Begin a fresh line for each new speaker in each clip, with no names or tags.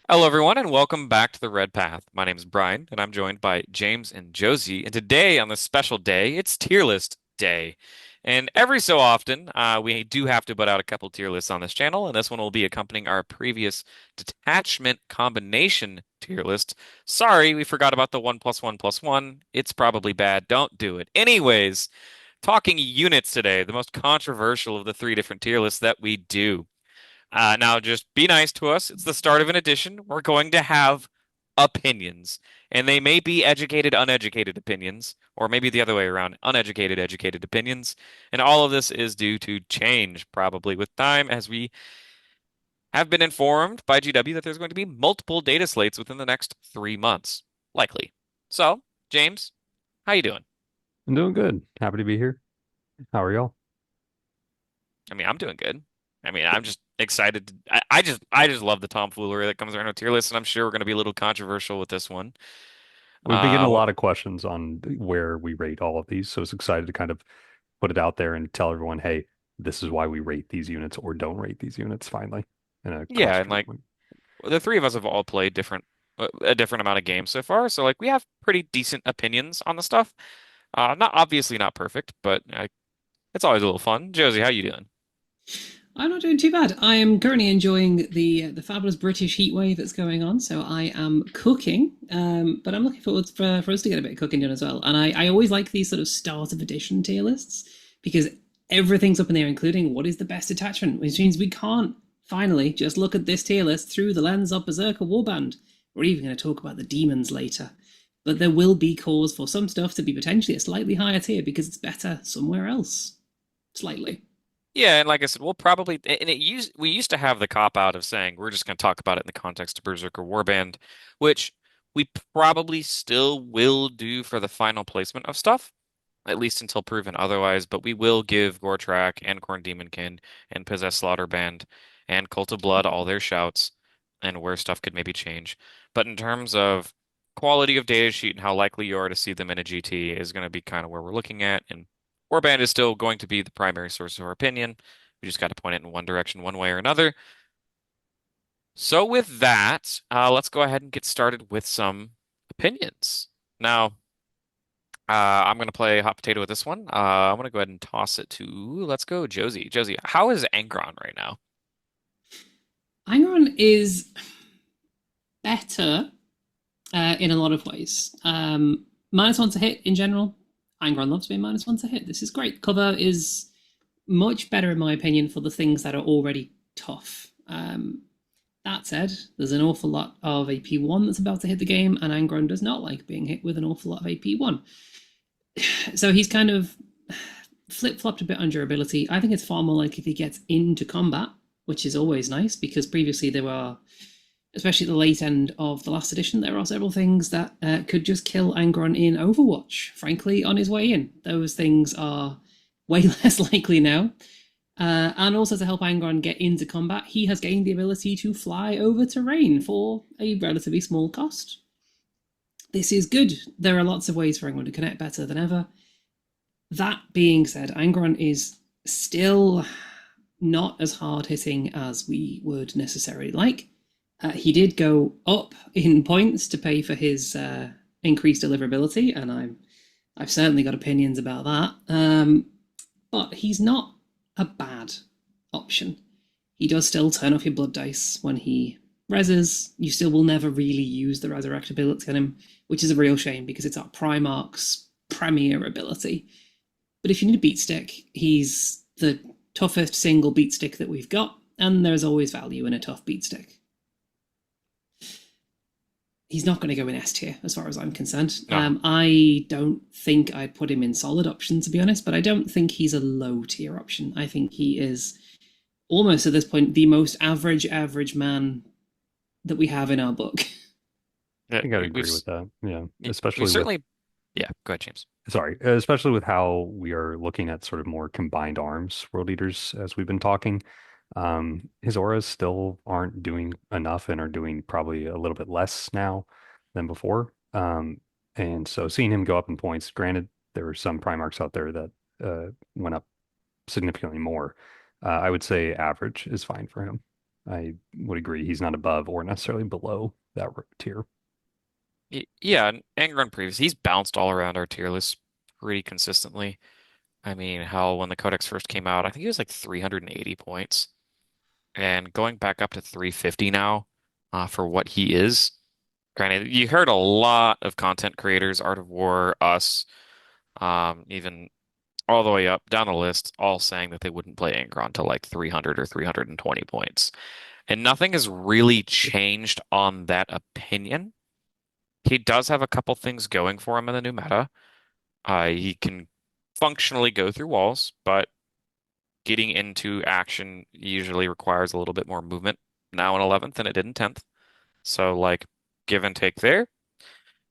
Hello, everyone, and welcome back to the Red Path. My name is Brian, and I'm joined by James and Josie. And today, on this special day, it's tier list day. And every so often, we do have to put out a couple tier lists on this channel, and this one will be accompanying our previous detachment combination tier list. Sorry, we forgot about the 1+1+1. It's probably bad. Don't do it. Anyways, talking units today, the most controversial of the three different tier lists that we do. Now, just be nice to us. It's the start of an edition. We're going to have opinions, and they may be educated, uneducated opinions, or maybe the other way around, uneducated, educated opinions. And all of this is due to change, probably with time, as we have been informed by GW that there's going to be multiple data slates within the next 3 months, likely. So, James, how you doing?
I'm doing good. Happy to be here. How are y'all?
I mean, I'm doing good. I mean, I'm just excited. I just love the tomfoolery that comes around with tier lists, and I'm sure we're going to be a little controversial with this one.
We've been getting a
Well,
lot of questions on where we rate all of these, so it's excited to kind of put it out there and tell everyone, hey, this is why we rate these units or don't rate these units finally in a
yeah, and like
cost-effective way.
the three of us have all played a different amount of games so far, so like we have pretty decent opinions on the stuff. Not obviously not perfect, but it's always a little fun. Josie, how you doing?
I'm not doing too bad. I am currently enjoying the fabulous British heat wave that's going on, so I am cooking. But I'm looking forward for us to get a bit of cooking done as well. And I always like these sort of start of edition tier lists because everything's up in there, including what is the best attachment, which means we can't finally just look at this tier list through the lens of Berserker Warband. We're even going to talk about the demons later. But there will be cause for some stuff to be potentially a slightly higher tier because it's better somewhere else. Slightly.
Yeah, and like I said, we'll probably and we used to have the cop out of saying we're just going to talk about it in the context of Berserker Warband, which we probably still will do for the final placement of stuff, at least until proven otherwise. But we will give Gortrak and Khorne Demonkin and Possessed Slaughterband and Cult of Blood all their shouts and where stuff could maybe change. But in terms of quality of data sheet and how likely you are to see them in a GT is going to be kind of where we're looking at, and Warband is still going to be the primary source of our opinion. We just got to point it in one direction, one way or another. So with that, let's go ahead and get started with some opinions. Now, I'm going to play hot potato with this one. I'm going to go ahead and toss it to, let's go, Josie. Josie, how is Angron right now?
Angron is better in a lot of ways. -1 to hit in general. Angron loves being -1 to hit. This is great. Cover is much better, in my opinion, for the things that are already tough. That said, there's an awful lot of AP1 that's about to hit the game, and Angron does not like being hit with an awful lot of AP1. So he's kind of flip-flopped a bit on durability. I think it's far more like if he gets into combat, which is always nice, because previously there were, especially at the late end of the last edition, there are several things that could just kill Angron in Overwatch, frankly, on his way in. Those things are way less likely now. And also to help Angron get into combat, he has gained the ability to fly over terrain for a relatively small cost. This is good. There are lots of ways for Angron to connect better than ever. That being said, Angron is still not as hard hitting as we would necessarily like. He did go up in points to pay for his increased deliverability, and I've certainly got opinions about that. But he's not a bad option. He does still turn off your blood dice when he reses. You still will never really use the resurrect ability on him, which is a real shame because it's our Primarch's premier ability. But if you need a beat stick, he's the toughest single beat stick that we've got, and there's always value in a tough beat stick. He's not going to go in S tier, as far as I'm concerned.
No.
I don't think I'd put him in solid option, to be honest, but I don't think he's a low tier option. I think he is almost at this point the most average man that we have in our book.
I
Yeah,
think I'd
we've
agree with that. Yeah,
we've
especially with
certainly, yeah. Go ahead, James.
sorry, especially with how we are looking at sort of more combined arms world eaters as we've been talking. His auras still aren't doing enough and are doing probably a little bit less now than before. And so seeing him go up in points, granted, there were some Primarchs out there that went up significantly more. I would say average is fine for him. I would agree he's not above or necessarily below that tier.
Yeah, and Angron previous, he's bounced all around our tier list pretty consistently. I mean, hell, when the Codex first came out, I think he was like 380 points, and going back up to 350 now, for what he is. Granted, you heard a lot of content creators, Art of War, us, even all the way up down the list, all saying that they wouldn't play Angron to like 300 or 320 points. And nothing has really changed on that opinion. He does have a couple things going for him in the new meta. He can functionally go through walls, but getting into action usually requires a little bit more movement now in 11th than it did in 10th. So, like, give and take there.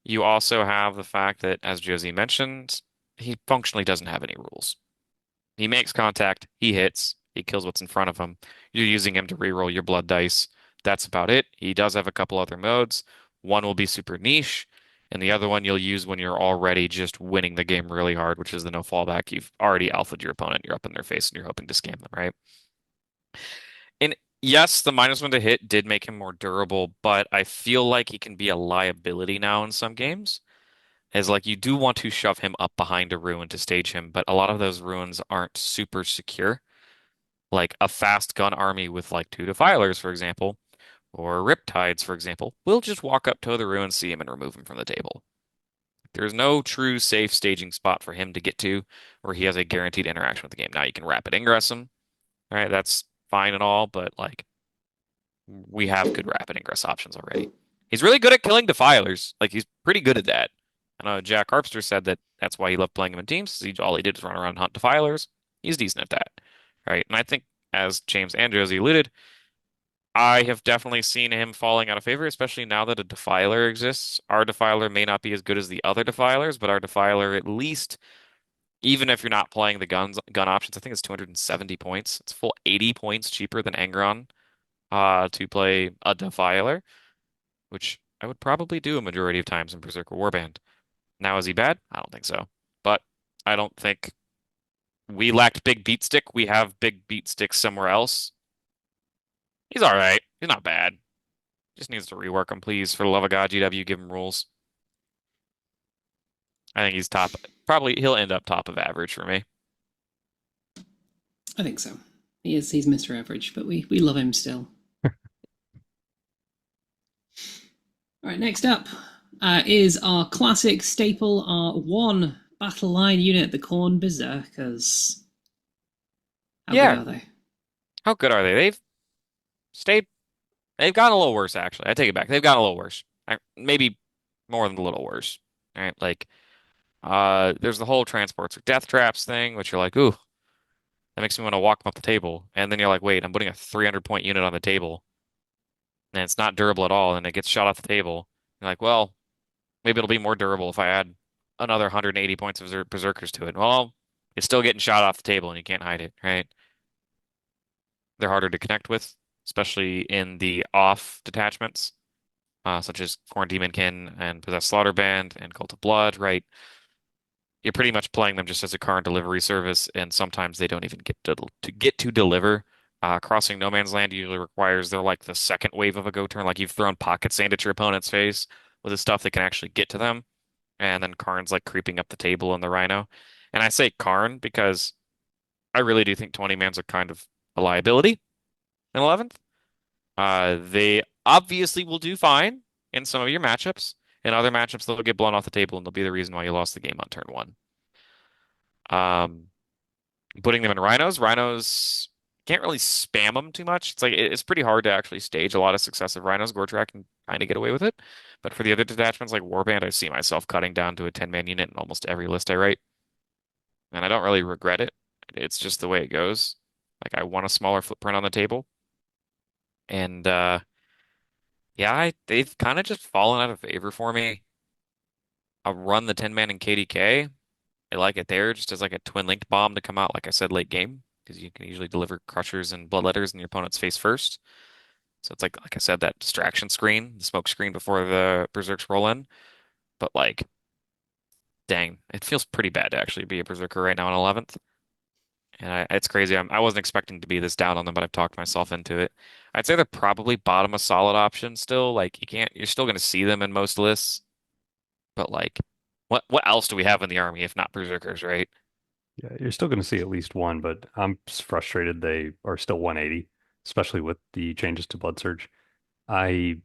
You also have the fact that, as Josie mentioned, he functionally doesn't have any rules. He makes contact, he hits, he kills what's in front of him. You're using him to reroll your blood dice. That's about it. He does have a couple other modes. One will be super niche, and the other one you'll use when you're already just winning the game really hard, which is the no fallback. You've already alphaed your opponent, you're up in their face, and you're hoping to scam them, right? And yes, the -1 to hit did make him more durable, but I feel like he can be a liability now in some games. Is like you do want to shove him up behind a ruin to stage him, but a lot of those ruins aren't super secure. Like a fast gun army with like two defilers, for example, or riptides, for example, will just walk up to the ruin, see him, and remove him from the table. There's no true safe staging spot for him to get to where he has a guaranteed interaction with the game. Now you can rapid ingress him, right? That's fine and all, but like we have good rapid ingress options already. He's really good at killing defilers. Like he's pretty good at that. I know Jack Harpster said that that's why he loved playing him in teams. All he did was run around and hunt defilers. He's decent at that, right? And I think, as James and Josie alluded, I have definitely seen him falling out of favor, especially now that a defiler exists. Our defiler may not be as good as the other defilers, but our defiler, at least, even if you're not playing the gun options, I think it's 270 points. It's full 80 points cheaper than Angron to play a defiler, which I would probably do a majority of times in Berserker Warband. Now, is he bad? I don't think so. But I don't think we lacked big beat stick. We have big beat stick somewhere else. He's all right. He's not bad. Just needs to rework him, please. For the love of God, GW, give him rules. I think he's top. Probably he'll end up top of average for me.
I think so. He's Mr. Average, but we love him still. All right, next up is our classic staple R1 battle line unit, the Khorne Berserkers. How good
Yeah,
are they?
how good are they? Stayed. They've gotten a little worse, actually. I take it back. They've gotten a little worse. Maybe more than a little worse. Right? Like, there's the whole transports or death traps thing, which you're like, ooh, that makes me want to walk them up the table. And then you're like, wait, I'm putting a 300 point unit on the table, and it's not durable at all, and it gets shot off the table. You're like, well, maybe it'll be more durable if I add another 180 points of berserkers to it. Well, it's still getting shot off the table, and you can't hide it, right? They're harder to connect with, especially in the off detachments, such as Khorne Demonkin and Possessed Slaughterband and Cult of Blood, right? You're pretty much playing them just as a car and delivery service, and sometimes they don't even get to deliver. Crossing no man's land usually requires they're like the second wave of a go turn, like you've thrown pocket sand at your opponent's face with the stuff that can actually get to them, and then Karn's like creeping up the table in the Rhino. And I say Karn because I really do think 20 mans are kind of a liability in 11th. They obviously will do fine in some of your matchups. In other matchups, they'll get blown off the table and they'll be the reason why you lost the game on turn one. Um, Putting them in rhinos can't really spam them too much. It's like it's pretty hard to actually stage a lot of successive rhinos. Goretrack can kind of get away with it, but for the other detachments like Warband, I see myself cutting down to a 10-man unit in almost every list I write, and I don't really regret it. It's just the way it goes. Like I want a smaller footprint on the table, and Yeah, they've kind of just fallen out of favor for me. I'll run the 10 man in KDK. I like it there just as like a twin linked bomb to come out, like I said, late game, because you can usually deliver crushers and bloodletters in your opponent's face first. So it's like I said, that distraction screen, the smoke screen before the berserks roll in. But like, dang, it feels pretty bad to actually be a berserker right now in 11th. And it's crazy. I wasn't expecting to be this down on them, but I've talked myself into it. I'd say they're probably bottom a solid option still. Like you're still going to see them in most lists, but like, what else do we have in the army if not berserkers, right?
Yeah, you're still going to see at least one, but I'm frustrated they are still 180, especially with the changes to Blood Surge. I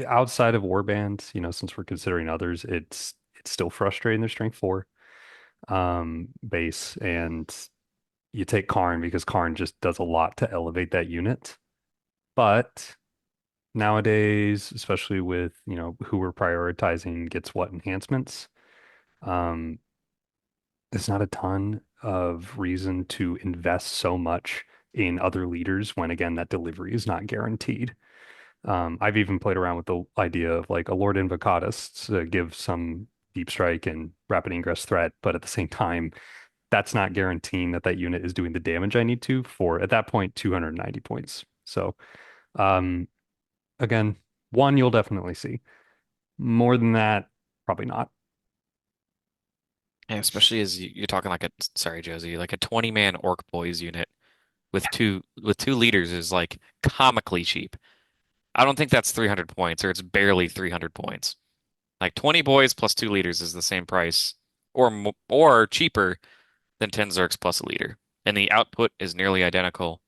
outside of Warband, since we're considering others, it's still frustrating their strength four base, and you take Khorne because Khorne just does a lot to elevate that unit. But nowadays, especially with, who we're prioritizing gets what enhancements, um, there's not a ton of reason to invest so much in other leaders when again that delivery is not guaranteed. I've even played around with the idea of like a Lord Invocatus to give some deep strike and rapid ingress threat, but at the same time, that's not guaranteeing that that unit is doing the damage I need to for at that point 290 points. So um, again, one you'll definitely see. More than that, probably not.
Yeah, especially as you're talking like sorry, Josie, like a 20 man orc boys unit with two leaders is like comically cheap. I don't think that's 300 points or it's barely 300 points. Like 20 boys plus two leaders is the same price or cheaper than 10 Zerks plus a leader. And the output is nearly identical,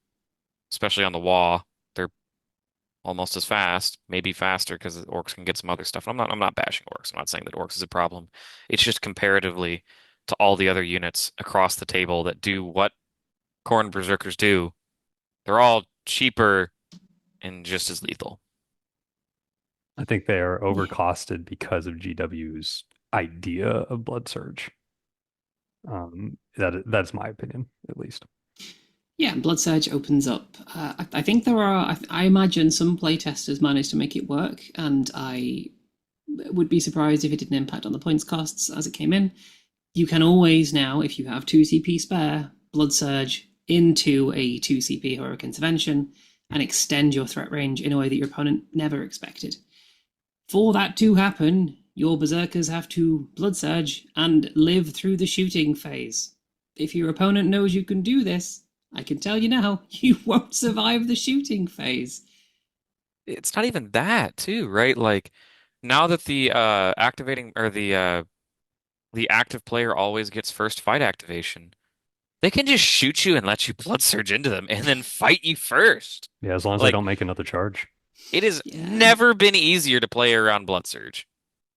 especially on the wall. They're almost as fast, maybe faster because orcs can get some other stuff. I'm not bashing orcs. I'm not saying that orcs is a problem. It's just comparatively to all the other units across the table that do what Khorne Berserkers do. They're all cheaper and just as lethal.
I think they are
Yeah.
overcosted because of GW's idea of Blood Surge. That's my opinion, at least.
Yeah, Blood Surge opens up. I think there are. I imagine some playtesters managed to make it work, and I would be surprised if it didn't impact on the points costs as it came in. You can always now, if you have 2 CP spare, Blood Surge into a 2 CP Heroic Intervention and extend your threat range in a way that your opponent never expected. For that to happen, your Berserkers have to Blood Surge and live through the shooting phase. If your opponent knows you can do this, I can tell you now, you won't survive the shooting phase.
It's not even that too, right? Like now that the activating or the active player always gets first fight activation, they can just shoot you and let you blood surge into them and then fight you first.
Yeah, as long as they
Like
don't make another charge.
it has
Yeah,
never been easier to play around blood surge.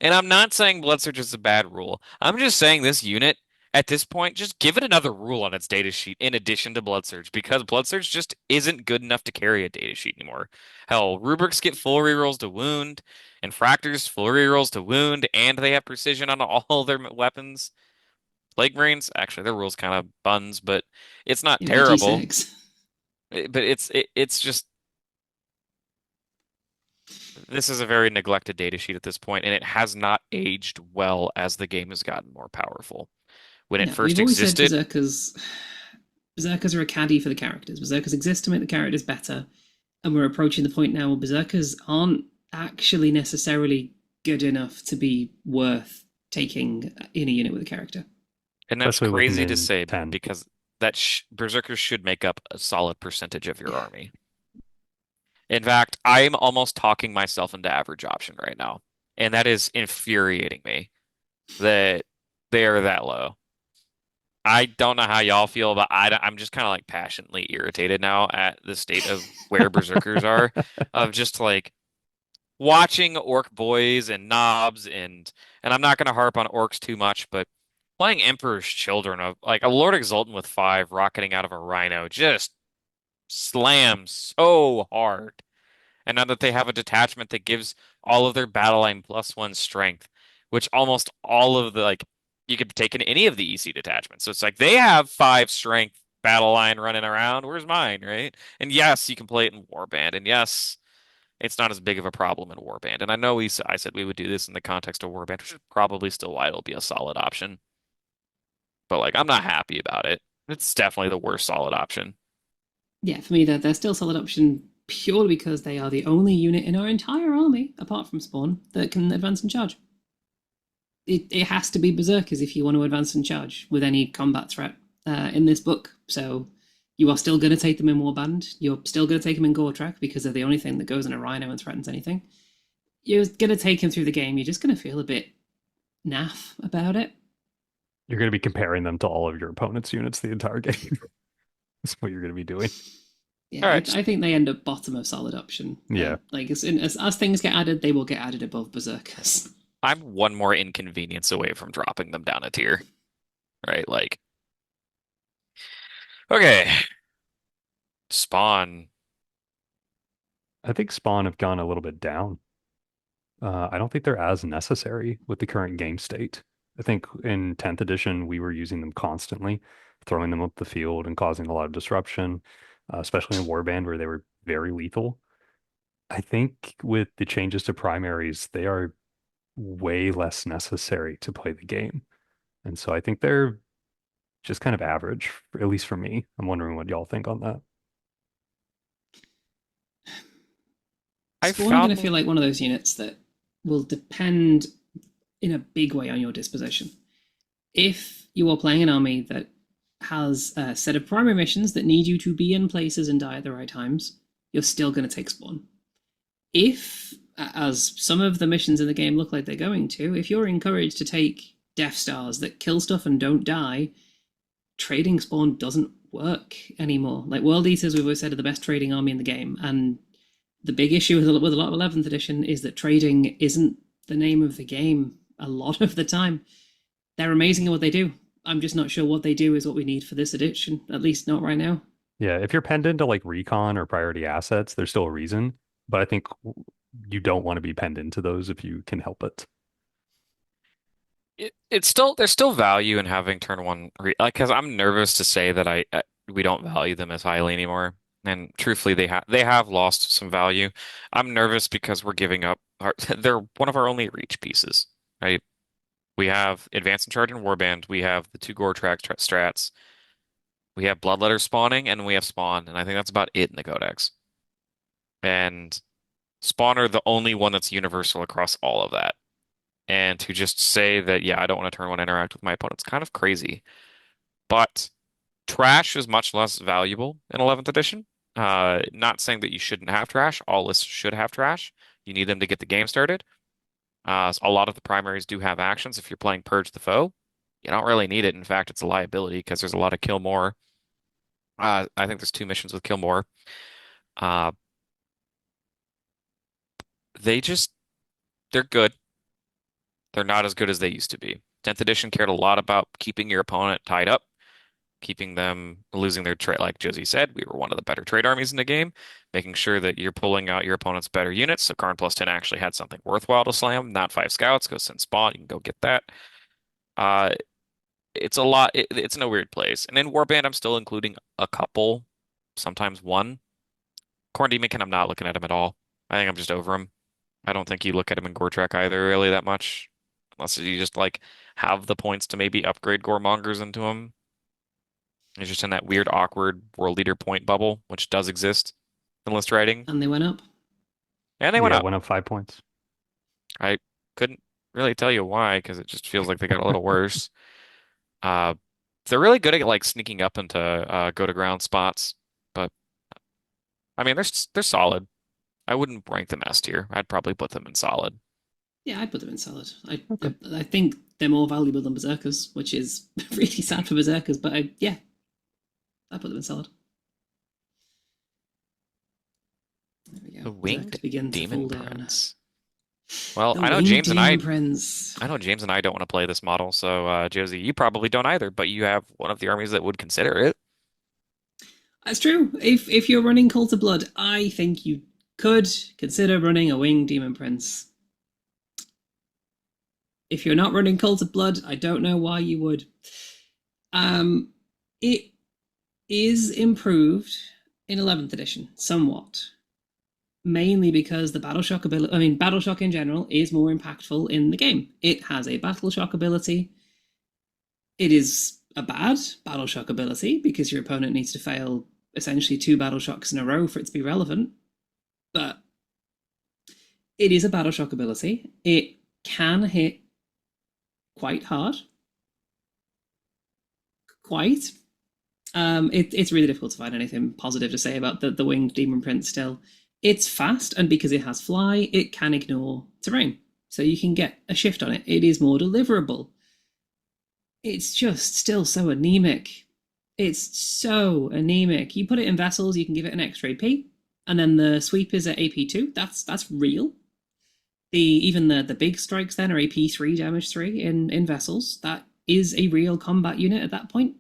And I'm not saying blood surge is a bad rule. I'm just saying this unit at this point, just give it another rule on its data sheet in addition to blood surge because blood surge just isn't good enough to carry a data sheet anymore. Hell, rubrics get full rerolls to wound, and fractors full rerolls to wound, and they have precision on all their weapons. Plague Marines, actually, their rules kind of buns, but it's not
yeah,
terrible.
G6.
But it's just this is a very neglected data sheet at this point, and it has not aged well as the game has gotten more powerful. When it
No,
first
we've always said
existed,
Berserkers are a caddy for the characters. Berserkers exist to make the characters better, and we're approaching the point now where Berserkers aren't actually necessarily good enough to be worth taking in a unit with a character.
and that's
Especially with
crazy to
Min
say
10.
because that sh Berserkers should make up a solid percentage of your
Yeah,
army. In fact, I'm almost talking myself into average option right now, and that is infuriating me that they are that low. I don't know how y'all feel, but I'm just kind of like passionately irritated now at the state of where Berserkers are, of just like watching Orc Boys and Knobs and I'm not going to harp on Orcs too much, but playing Emperor's Children of like a Lord Exultant with five rocketing out of a Rhino just slams so hard. And now that they have a detachment that gives all of their battle line +1 strength, which almost all of the like you could take in any of the EC detachments. So it's like they have five strength battle line running around. Where's mine, right? And yes, you can play it in Warband, and yes. it's not as big of a problem in Warband. And I know I said we would do this in the context of Warband, which is probably still why it'll be a solid option. But like, I'm not happy about it. It's definitely the worst solid option.
Yeah, for me, they're still solid option purely because they are the only unit in our entire army, apart from Spawn, that can advance and charge. It has to be Berserkers if you want to advance and charge with any combat threat in this book. So you are still going to take them in Warband. You're still going to take them in Gore-Trek because they're the only thing that goes in a Rhino and threatens anything. You're going to take him through the game. You're just going to feel a bit naff about it.
You're going to be comparing them to all of your opponent's units the entire game. That's what you're going to be doing.
Yeah,
All
I,
right,
I think they end up bottom of solid option.
Yeah.
Like as things get added, they will get added above Berserkers.
I'm one more inconvenience away from dropping them down a tier, right? Like, okay, Spawn.
I think Spawn have gone a little bit down. I don't think they're as necessary with the current game state. I think in 10th edition, we were using them constantly, throwing them up the field and causing a lot of disruption, especially in Warband where they were very lethal. I think with the changes to primaries, they are way less necessary to play the game. And so I think they're just kind of average, at least for me. I'm wondering what y'all think on that.
I
Spawn are going to
found
feel like one of those units that will depend in a big way on your disposition. If you are playing an army that has a set of primary missions that need you to be in places and die at the right times, you're still going to take Spawn. If, as some of the missions in the game look like they're going to, if you're encouraged to take Death Stars that kill stuff and don't die, trading Spawn doesn't work anymore. Like World Eaters, we've always said, are the best trading army in the game, and the big issue with a lot of 11th edition is that trading isn't the name of the game a lot of the time. They're amazing at what they do. I'm just not sure what they do is what we need for this edition, at least not right now.
Yeah, if you're penned into like recon or priority assets, there's still a reason, but I think you don't want to be penned into those if you can help it.
it's still there's still value in having turn one like because I'm nervous to say that I we don't value them as highly anymore. And truthfully, they have lost some value. I'm nervous because we're giving up they're one of our only reach pieces, right? We have Advance and Charge and Warband. We have the two Gore track strats. We have Bloodletter spawning, and we have Spawn, and I think that's about it in the Codex. And Spawn are the only one that's universal across all of that. And to just say that, yeah, I don't want to turn one interact with my opponent's kind of crazy. But trash is much less valuable in 11th edition. Not saying that you shouldn't have trash. All lists should have trash. You need them to get the game started. So a lot of the primaries do have actions. If you're playing Purge the Foe, you don't really need it. In fact, it's a liability because there's a lot of kill more. I think there's two missions with kill more. Uh, they just they're good. They're not as good as they used to be. 10th edition cared a lot about keeping your opponent tied up, keeping them losing their trade. Like Josie said, we were one of the better trade armies in the game, making sure that you're pulling out your opponent's better units. So Khorne plus 10 actually had something worthwhile to slam, not five scouts. Go send Spawn, you can go get that. Uh, it's a lot. It's in a weird place. And in Warband, I'm still including a couple, sometimes one. Khorne Demonkin, I'm not looking at him at all. I think I'm just over him. I don't think you look at him in Gore Trek either really that much, unless you just like have the points to maybe upgrade Goremongers into him. He's just in that weird, awkward world leader point bubble, which does exist in list writing.
And they went up.
And they went
Yeah,
up.
went up 5 points.
I couldn't really tell you why, because it just feels like they got a little worse. Uh, they're really good at like sneaking up into go to ground spots, but I mean they're solid. I wouldn't rank them S tier. I'd probably put them in solid.
Yeah, I put them in solid. I
Okay.
I, I think they're more valuable than Berserkers, which is really sad for Berserkers. But yeah, I put them in solid. There we
The
go.
winged
Berserks begin to
demon
fall down.
prince. Well,
The
I know
winged
James and
demon prince.
I don't want to play this model, so Josie, you probably don't either, but you have one of the armies that would consider it.
That's true. If you're running Cult of Blood, I think you could consider running a winged demon prince. If you're not running Cult of Blood, I don't know why you would. It is improved in 11th edition somewhat. mainly because the battle shock ability, I mean, battle shock in general is more impactful in the game. It has a battle shock ability. It is a bad battle shock ability because your opponent needs to fail essentially two battle shocks in a row for it to be relevant. But it is a battle shock ability. It can hit quite hard. Quite. It's really difficult to find anything positive to say about the winged demon prince still. It's fast, and because it has fly, it can ignore terrain. So you can get a shift on it. It is more deliverable. It's just still so anemic. It's so anemic. You put it in vessels, you can give it an extra AP, and then the sweep is at AP2. That's real. Even the big strikes then are AP3 damage 3 in vessels. That is a real combat unit at that point.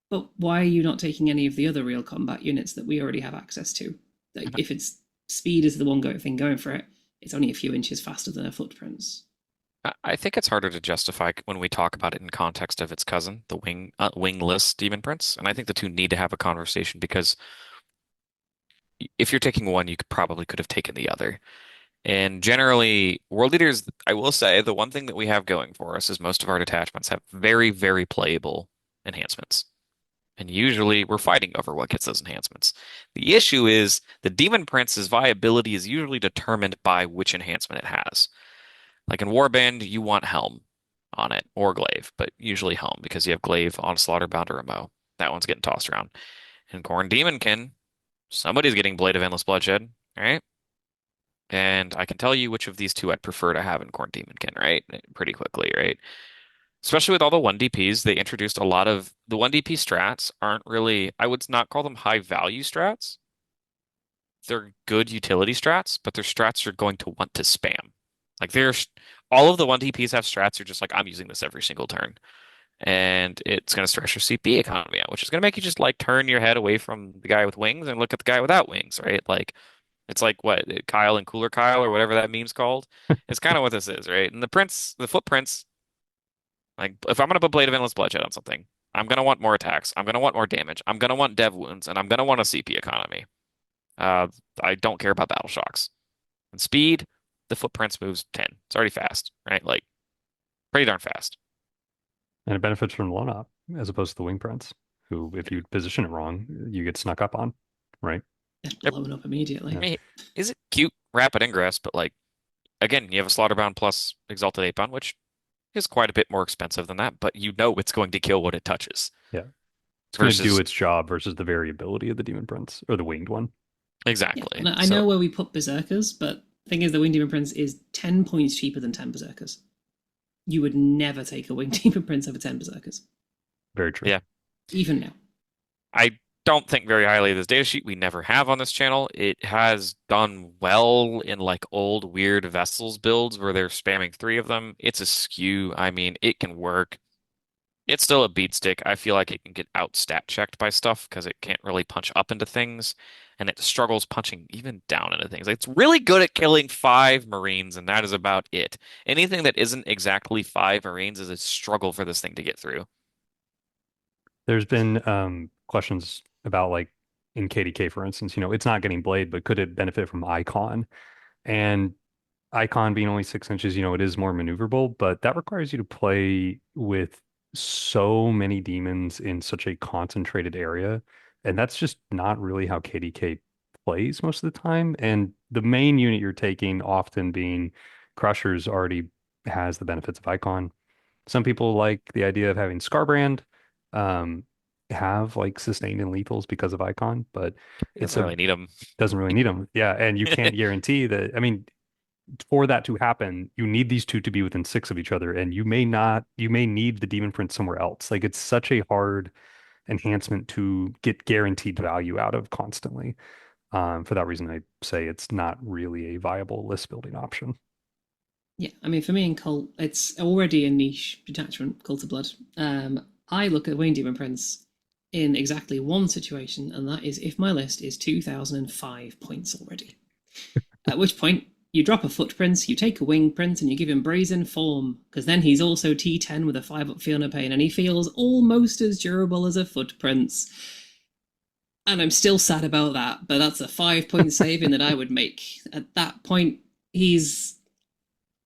But why are you not taking any of the other real combat units that we already have access to? Like, if it's speed is the one thing going for it, it's only a few inches faster than a footprints.
I think it's harder to justify when we talk about it in context of its cousin, the wingless Demon Prince, and I think the two need to have a conversation because if you're taking one, you could have taken the other. And generally, World Leaders, I will say, the one thing that we have going for us is most of our detachments have very, very playable enhancements. And usually we're fighting over what gets those enhancements. The issue is the Demon Prince's viability is usually determined by which enhancement it has. Like in Warband, you want Helm on it or Glaive, but usually Helm because you have Glaive, Onslaught, or Bound or Remo. That one's getting tossed around. In Khorne Demonkin, somebody's getting Blade of Endless Bloodshed, right? And I can tell you which of these two I'd prefer to have in Khorne Demonkin, right? Pretty quickly, right? Especially with all the 1DPs, they introduced a lot of the 1DP strats aren't really, I would not call them high value strats. They're good utility strats, but they're strats you're going to want to spam. Like there's all of the 1DPs have strats you're just like, I'm using this every single turn. And it's going to stress your CP economy out, which is going to make you just like turn your head away from the guy with wings and look at the guy without wings, right? Like it's like what Kyle and Cooler Kyle or whatever that meme's called. It's kind of what this is, right? And the footprints, like if I'm going to put Blade of Endless Bloodshed on something, I'm going to want more attacks. I'm going to want more damage. I'm going to want dev wounds, and I'm going to want a CP economy. Uh, I don't care about battle shocks. And speed, the footprints moves 10. It's already fast, right? Like pretty darn fast.
And it benefits from one up as opposed to the wing prince, who, if you position it wrong, you get snuck up on, right?
It's
Yep.
blowing up
I
immediately.
Yeah.
mean, is it cute rapid ingress, but like again, you have a Slaughterbound plus Exalted Apon, which is quite a bit more expensive than that, but you know it's going to kill what it touches.
Yeah. It's going to do
Versus
its job versus the variability of the demon prince or the winged one.
Yeah,
exactly.
and I
So
know where we put Berserkers, but the thing is, the Winged Demon Prince is 10 points cheaper than 10 Berserkers. You would never take a Winged Demon Prince over 10 Berserkers,
Very true.
yeah,
even now.
I don't think very highly of this data sheet. We never have on this channel. It has done well in like old weird vessels builds where they're spamming three of them. It's a skew. I mean, it can work. It's still a beat stick. I feel like it can get out stat checked by stuff because it can't really punch up into things, and it struggles punching even down into things. Like, it's really good at killing five Marines, and that is about it. Anything that isn't exactly five Marines is a struggle for this thing to get through.
There's been questions about like in KDK, for instance, it's not getting blade, but could it benefit from icon? And icon being only 6 inches, it is more maneuverable, but that requires you to play with so many demons in such a concentrated area. And that's just not really how KDK plays most of the time. And the main unit you're taking, often being Crushers, already has the benefits of icon. Some people like the idea of having Scarbrand, um, have like sustained and lethals because of icon, but
It
it's
doesn't
a
really need them.
doesn't really need them. Yeah, and you can't guarantee that. I mean, for that to happen, you need these two to be within 6 of each other, and you may need the Demon Prince somewhere else. Like it's such a hard enhancement to get guaranteed value out of constantly. For that reason, I say it's not really a viable list building option.
Yeah, I mean, for me in Cult, it's already a niche detachment, Cult of Blood. I look at Winged Demon Prince in exactly one situation, and that is if my list is 2005 points already. At which point, you drop a footprint, you take a wing print, and you give him brazen form, because then he's also T10 with a 5 up feel no pain, and he feels almost as durable as a footprint. And I'm still sad about that, but that's a 5 point saving that I would make. At that point, he's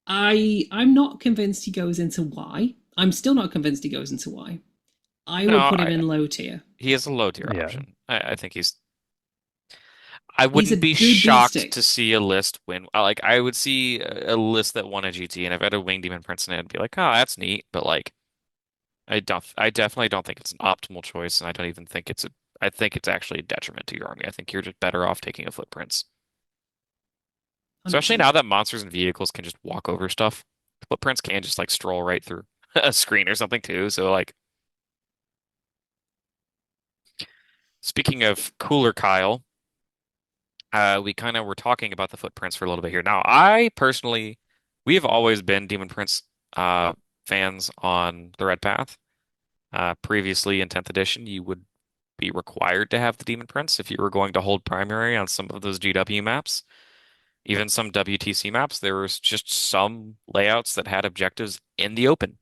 I'm not convinced he goes into Y. I'm still not convinced he goes into Y. I
No,
would put him in low tier.
he is a low tier
Yeah.
option. I think he's. I
He's a
wouldn't be
good beat
shocked to
stick.
see a list win. Like I would see a list that won a GT, and if I had a Winged Demon Prince in it, I'd be like, oh, that's neat. But like, I definitely don't think it's an optimal choice, and I don't even think it's a. I think it's actually a detriment to your army. I think you're just better off taking a Footprints, especially
100%.
now that monsters and vehicles can just walk over stuff. Footprints can just like stroll right through a screen or something too. So like, speaking of cooler Kyle. We kind of were talking about the footprints for a little bit here. Now, I personally, we have always been Demon Prince fans on the Red Path. Previously in 10th edition, you would be required to have the Demon Prince if you were going to hold primary on some of those GW maps. Even some WTC maps, there was just some layouts that had objectives in the open,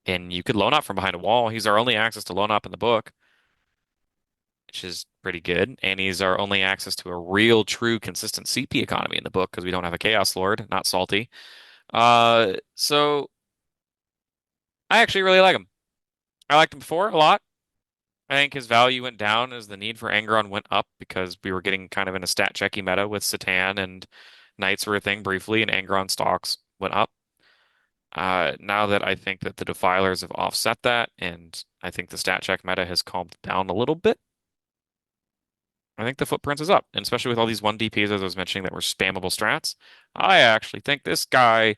and you could loan up from behind a wall. He's our only access to loan up in the book, which is pretty good. And he's our only access to a real, true, consistent CP economy in the book because we don't have a Chaos Lord, not salty. So I actually really like him. I liked him before a lot. I think his value went down as the need for Angron went up because we were getting kind of in a stat checky meta with Satan and Knights were a thing briefly, and Angron stocks went up. Now that I think that the Defilers have offset that, and I think the stat check meta has calmed down a little bit, I think the footprints is up, and especially with all these 1 DPs, as I was mentioning, that were spammable strats. I actually think this guy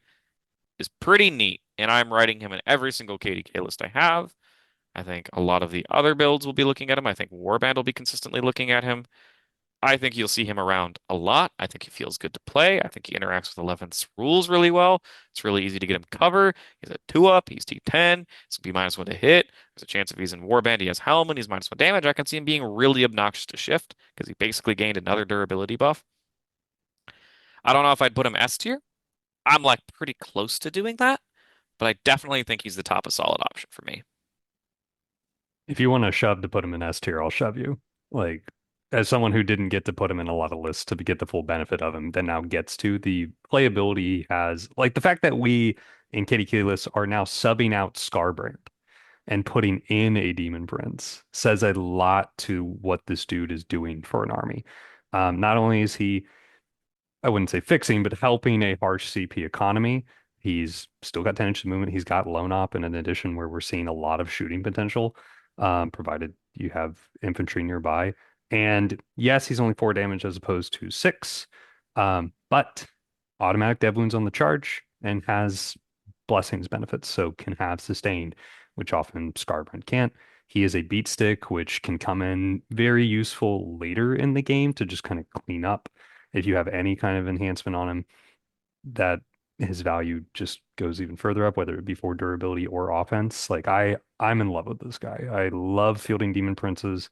is pretty neat, and I'm writing him in every single KDK list I have. I think a lot of the other builds will be looking at him. I think Warband will be consistently looking at him. I think you'll see him around a lot. I think he feels good to play. I think he interacts with 11th's rules really well. It's really easy to get him cover. He's a 2-up. He's T10. It's going to be -1 to hit. There's a chance if he's in Warband, he has Helm and he's -1 damage. I can see him being really obnoxious to shift because he basically gained another durability buff. I don't know if I'd put him S tier. I'm like pretty close to doing that, but I definitely think he's the top of solid option for me.
If you want to shove to put him in S tier, I'll shove you. Like, as someone who didn't get to put him in a lot of lists to get the full benefit of him, then now gets to the playability he has. Like the fact that we in KDK lists are now subbing out Scarbrand and putting in a Demon Prince says a lot to what this dude is doing for an army. Not only is he I wouldn't say fixing, but helping a harsh CP economy. He's still got 10 inches of movement. He's got loan op in an addition where we're seeing a lot of shooting potential, provided you have infantry nearby. And yes, he's only 4 damage as opposed to 6, but automatic dev wounds on the charge and has blessings benefits, so can have sustained, which often Scarbrand can't. He is a beat stick, which can come in very useful later in the game to just kind of clean up if you have any kind of enhancement on him, that his value just goes even further up, whether it be for durability or offense. Like I'm in love with this guy. I love fielding Demon Princes.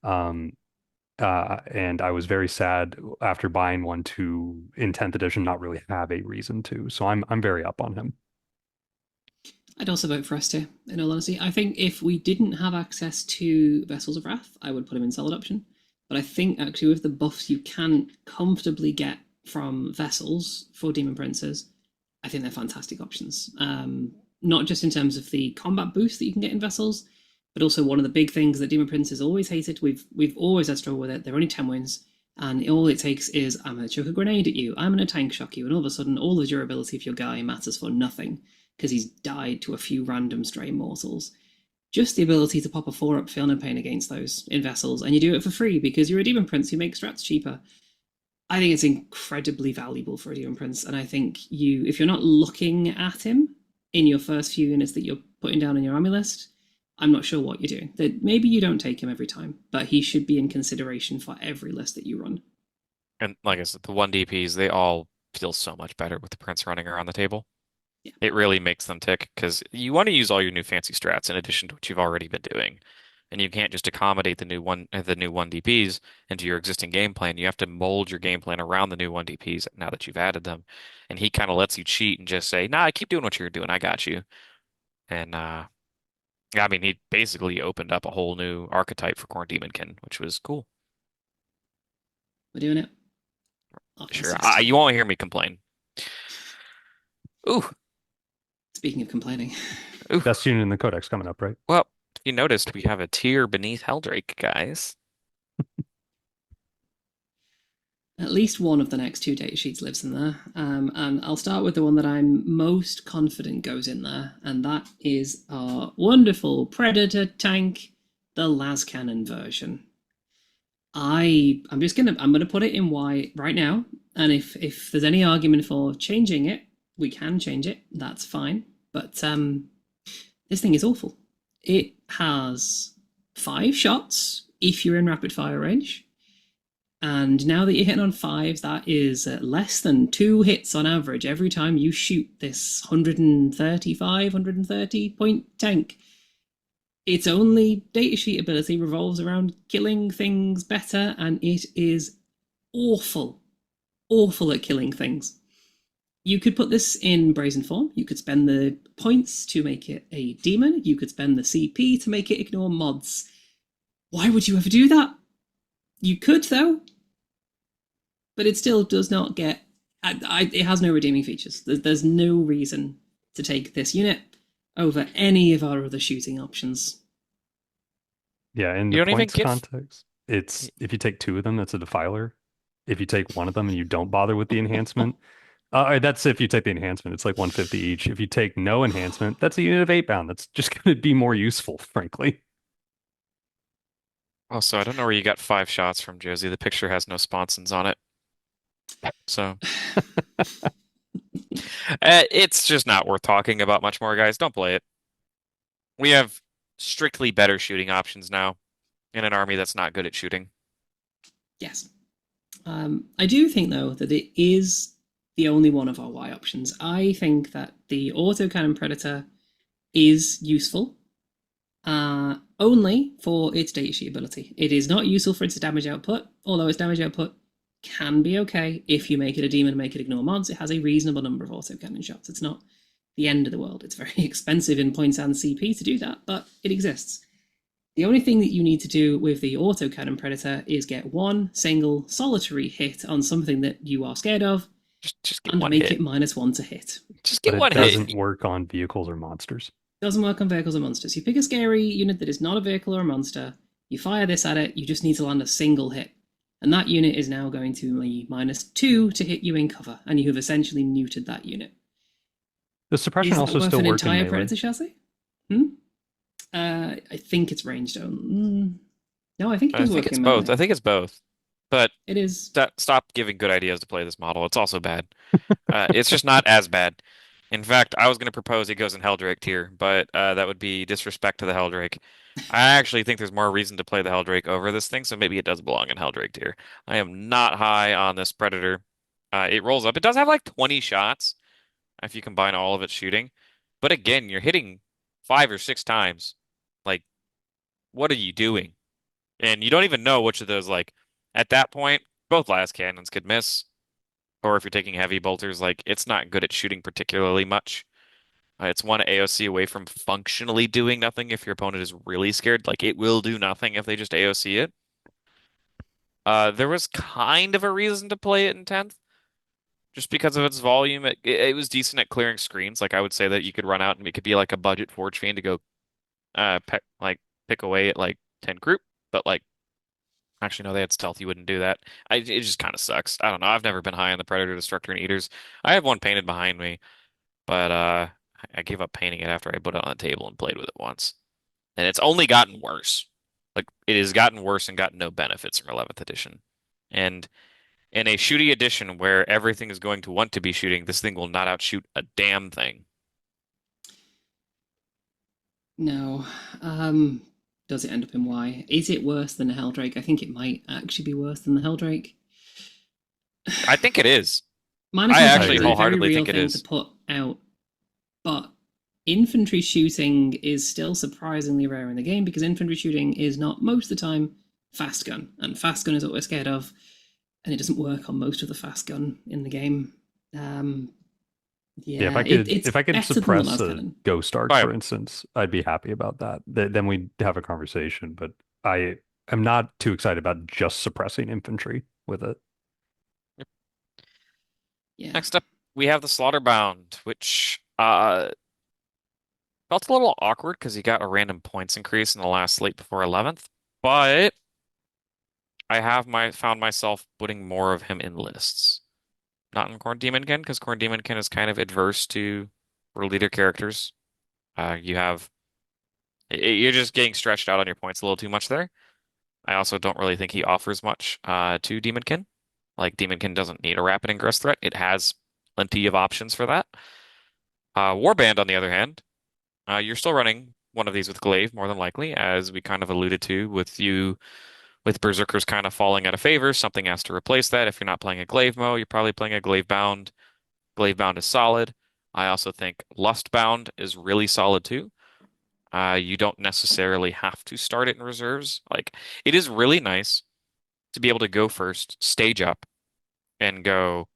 Um, and I was very sad after buying one to in 10th edition not really have a reason to. So I'm very up on him.
I'd also vote for S tier, in all honesty. I think if we didn't have access to Vessels of Wrath, I would put him in solid option. But I think actually with the buffs you can comfortably get from Vessels for Demon Princes, I think they're fantastic options. Not just in terms of the combat boost that you can get in Vessels, but also one of the big things that Demon Princes always hated. We've always had struggle with it. They're only 10 wins, and all it takes is I'm going to chuck a grenade at you, I'm going to tank shock you, and all of a sudden all the durability of your guy matters for nothing because he's died to a few random stray mortals. Just the ability to pop a 4-up feel no pain against those in vessels, and you do it for free because you're a Demon Prince who makes strats cheaper. I think it's incredibly valuable for a Demon Prince, and I think if you're not looking at him in your first few units that you're putting down on your army list, I'm not sure what you're doing. That maybe you don't take him every time, but he should be in consideration for every list that you run.
And like I said, the 1 DPs, they all feel so much better with the Prince running around the table.
Yeah.
It really makes them tick because you want to use all your new fancy strats in addition to what you've already been doing. And you can't just accommodate the new 1 DPs into your existing game plan. You have to mold your game plan around the new 1 DPs now that you've added them. And he kind of lets you cheat and just say, "Nah, keep doing what you're doing. I got you." And I mean, he basically opened up a whole new archetype for Khorne Demonkin, which was cool.
We're doing it. Okay,
Sure.
16.
You won't hear me complain. Ooh,
Speaking of complaining,
ooh.
Best unit in the Codex coming up, right?
Well, if you noticed, we have a tier beneath Heldrake, guys.
at least one of the next two data sheets lives in there. And I'll start with the one that I'm most confident goes in there, and that is our wonderful Predator tank, the las cannon version. I'm gonna put it in white right now, and if there's any argument for changing it, we can change it. That's fine. But this thing is awful. It has 5 shots if you're in rapid fire range. And now that you're hitting on fives, that is less than 2 hits on average every time you shoot this 130 point tank. Its only datasheet ability revolves around killing things better, and it is awful, awful at killing things. You could put this in Brazen form. You could spend the points to make it a demon. You could spend the CP to make it ignore mods. Why would you ever do that? You could, though, but it still does not get. It has no redeeming features. There's no reason to take this unit over any of our other shooting options.
Yeah, in
You
the
don't even
points
get.
context, it's if you take two of them, that's a defiler. If you take one of them and you don't bother with the enhancement, that's if you take the enhancement, it's like 150 each. If you take no enhancement, that's a unit of 8 bound. That's just going to be more useful, frankly.
Also, I don't know where you got 5 shots from, Josie. The picture has no sponsons on it. So, it's just not worth talking about much more, guys. Don't play it. We have strictly better shooting options now in an army that's not good at shooting.
Yes. I do think, though, that it is the only one of our Y options. I think that the autocannon Predator is useful only for its datasheet ability. It is not useful for its damage output, although its damage output can be okay if you make it a demon and make it ignore mods. It has a reasonable number of autocannon shots. It's not the end of the world. It's very expensive in points and CP to do that, but it exists. The only thing that you need to do with the autocannon Predator is get one single solitary hit on something that you are scared of
Just get
and
one
make
hit.
it -1 to hit.
Just
But
get
it
one hit.
doesn't work on vehicles or monsters.
Doesn't work on vehicles or monsters. You pick a scary unit that is not a vehicle or a monster, you fire this at it, you just need to land a single hit. And that unit is now going to be -2 to hit you in cover, and you have essentially neutered that unit.
Does suppression
Is that
also
worth
still
an
work in
entire
melee?
Predator chassis? I think it's ranged only. No, I think it
I
does
think
work
it's
in
both.
melee.
I think it's both. But
It is.
stop giving good ideas to play this model. It's also bad. It's just not as bad. In fact, I was going to propose he goes in Heldrake tier, but that would be disrespect to the Heldrake. I actually think there's more reason to play the Heldrake over this thing, so maybe it does belong in Heldrake tier. I am not high on this Predator. It rolls up. It does have like 20 shots if you combine all of its shooting. But again, you're hitting 5 or 6 times. Like, what are you doing? And you don't even know which of those, like, at that point, both last cannons could miss. Or if you're taking heavy bolters, like, it's not good at shooting particularly much. It's one AOC away from functionally doing nothing if your opponent is really scared. Like, it will do nothing if they just AOC it. There was kind of a reason to play it in 10th, just because of its volume. It was decent at clearing screens. Like, I would say that you could run out and it could be like a budget Forge Fiend to go pick away at like 10 group. But like, actually, no, they had stealth. You wouldn't do that. It just kind of sucks. I don't know. I've never been high on the Predator, Destructor, and Eaters. I have one painted behind me, but I gave up painting it after I put it on the table and played with it once. And it's only gotten worse. Like, it has gotten worse and gotten no benefits from 11th edition. And in a shooty edition where everything is going to want to be shooting, this thing will not outshoot a damn thing.
No. Does it end up in Y? Is it worse than the Heldrake? I think it might actually be worse than the Heldrake.
I think it is.
Minus
I
one
actually
is a very
wholeheartedly
real
think it
thing
is.
to put out, but infantry shooting is still surprisingly rare in the game because infantry shooting is not most of the time fast gun, and fast gun is what we're scared of, and it doesn't work on most of the fast gun in the game.
Yeah,
Yeah, it's
if I could
better than the
suppress
last
a
cannon.
ghost arc,
Oh,
for
yeah.
instance, I'd be happy about that. Then we'd have a conversation. But I am not too excited about just suppressing infantry. with it.
Yeah.
Next up, we have the Slaughterbound, which felt a little awkward because he got a random points increase in the last slate before 11th, but I have found myself putting more of him in lists. Not in Khorne Demonkin, because Khorne Demonkin is kind of adverse to world leader characters. You have you're just getting stretched out on your points a little too much there. I also don't really think he offers much to Demonkin. Like Demonkin doesn't need a rapid ingress threat. It has plenty of options for that. Warband, on the other hand, you're still running one of these with Glaive more than likely, as we kind of alluded to with Berserkers kind of falling out of favor. Something has to replace that. If you're not playing a Glaive Mo, you're probably playing a Glaive Bound. Glaive Bound is solid. I also think Lust Bound is really solid too. You don't necessarily have to start it in reserves. Like, it is really nice to be able to go first, stage up, and go,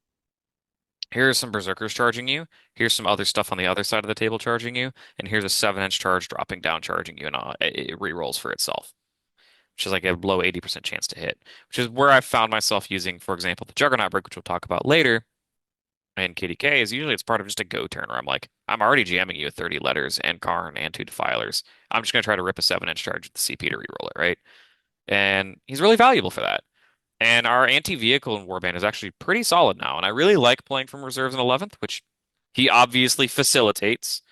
here's some Berserkers charging you, here's some other stuff on the other side of the table charging you, and here's a 7-inch charge dropping down charging you, and it re-rolls for itself, which is like a low 80% chance to hit, which is where I found myself using, for example, the Juggernaut Break, which we'll talk about later. And KDK is usually it's part of just a go turn where I'm like, I'm already jamming you with 30 letters and Khorne and 2 defilers. I'm just going to try to rip a 7-inch charge with the CP to reroll it, right? And he's really valuable for that. And our anti-vehicle in Warband is actually pretty solid now. And I really like playing from reserves in 11th, which he obviously facilitates.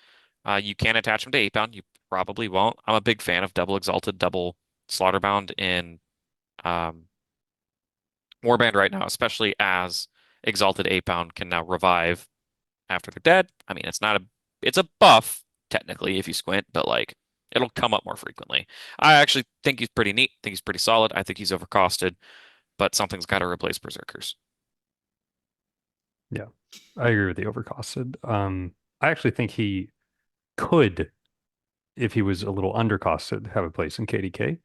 You can attach him to 8-bound. You probably won't. I'm a big fan of double exalted, double slaughterbound in um, Warband right now, especially as exalted 8-bound can now revive after they're dead. I mean, it's a buff technically if you squint, but like it'll come up more frequently. I actually think he's pretty neat. Think he's pretty solid. I think he's overcosted, but something's got to replace Berserkers.
Yeah, I agree with the overcosted. I actually think he could, if he was a little undercosted, have a place in KDK.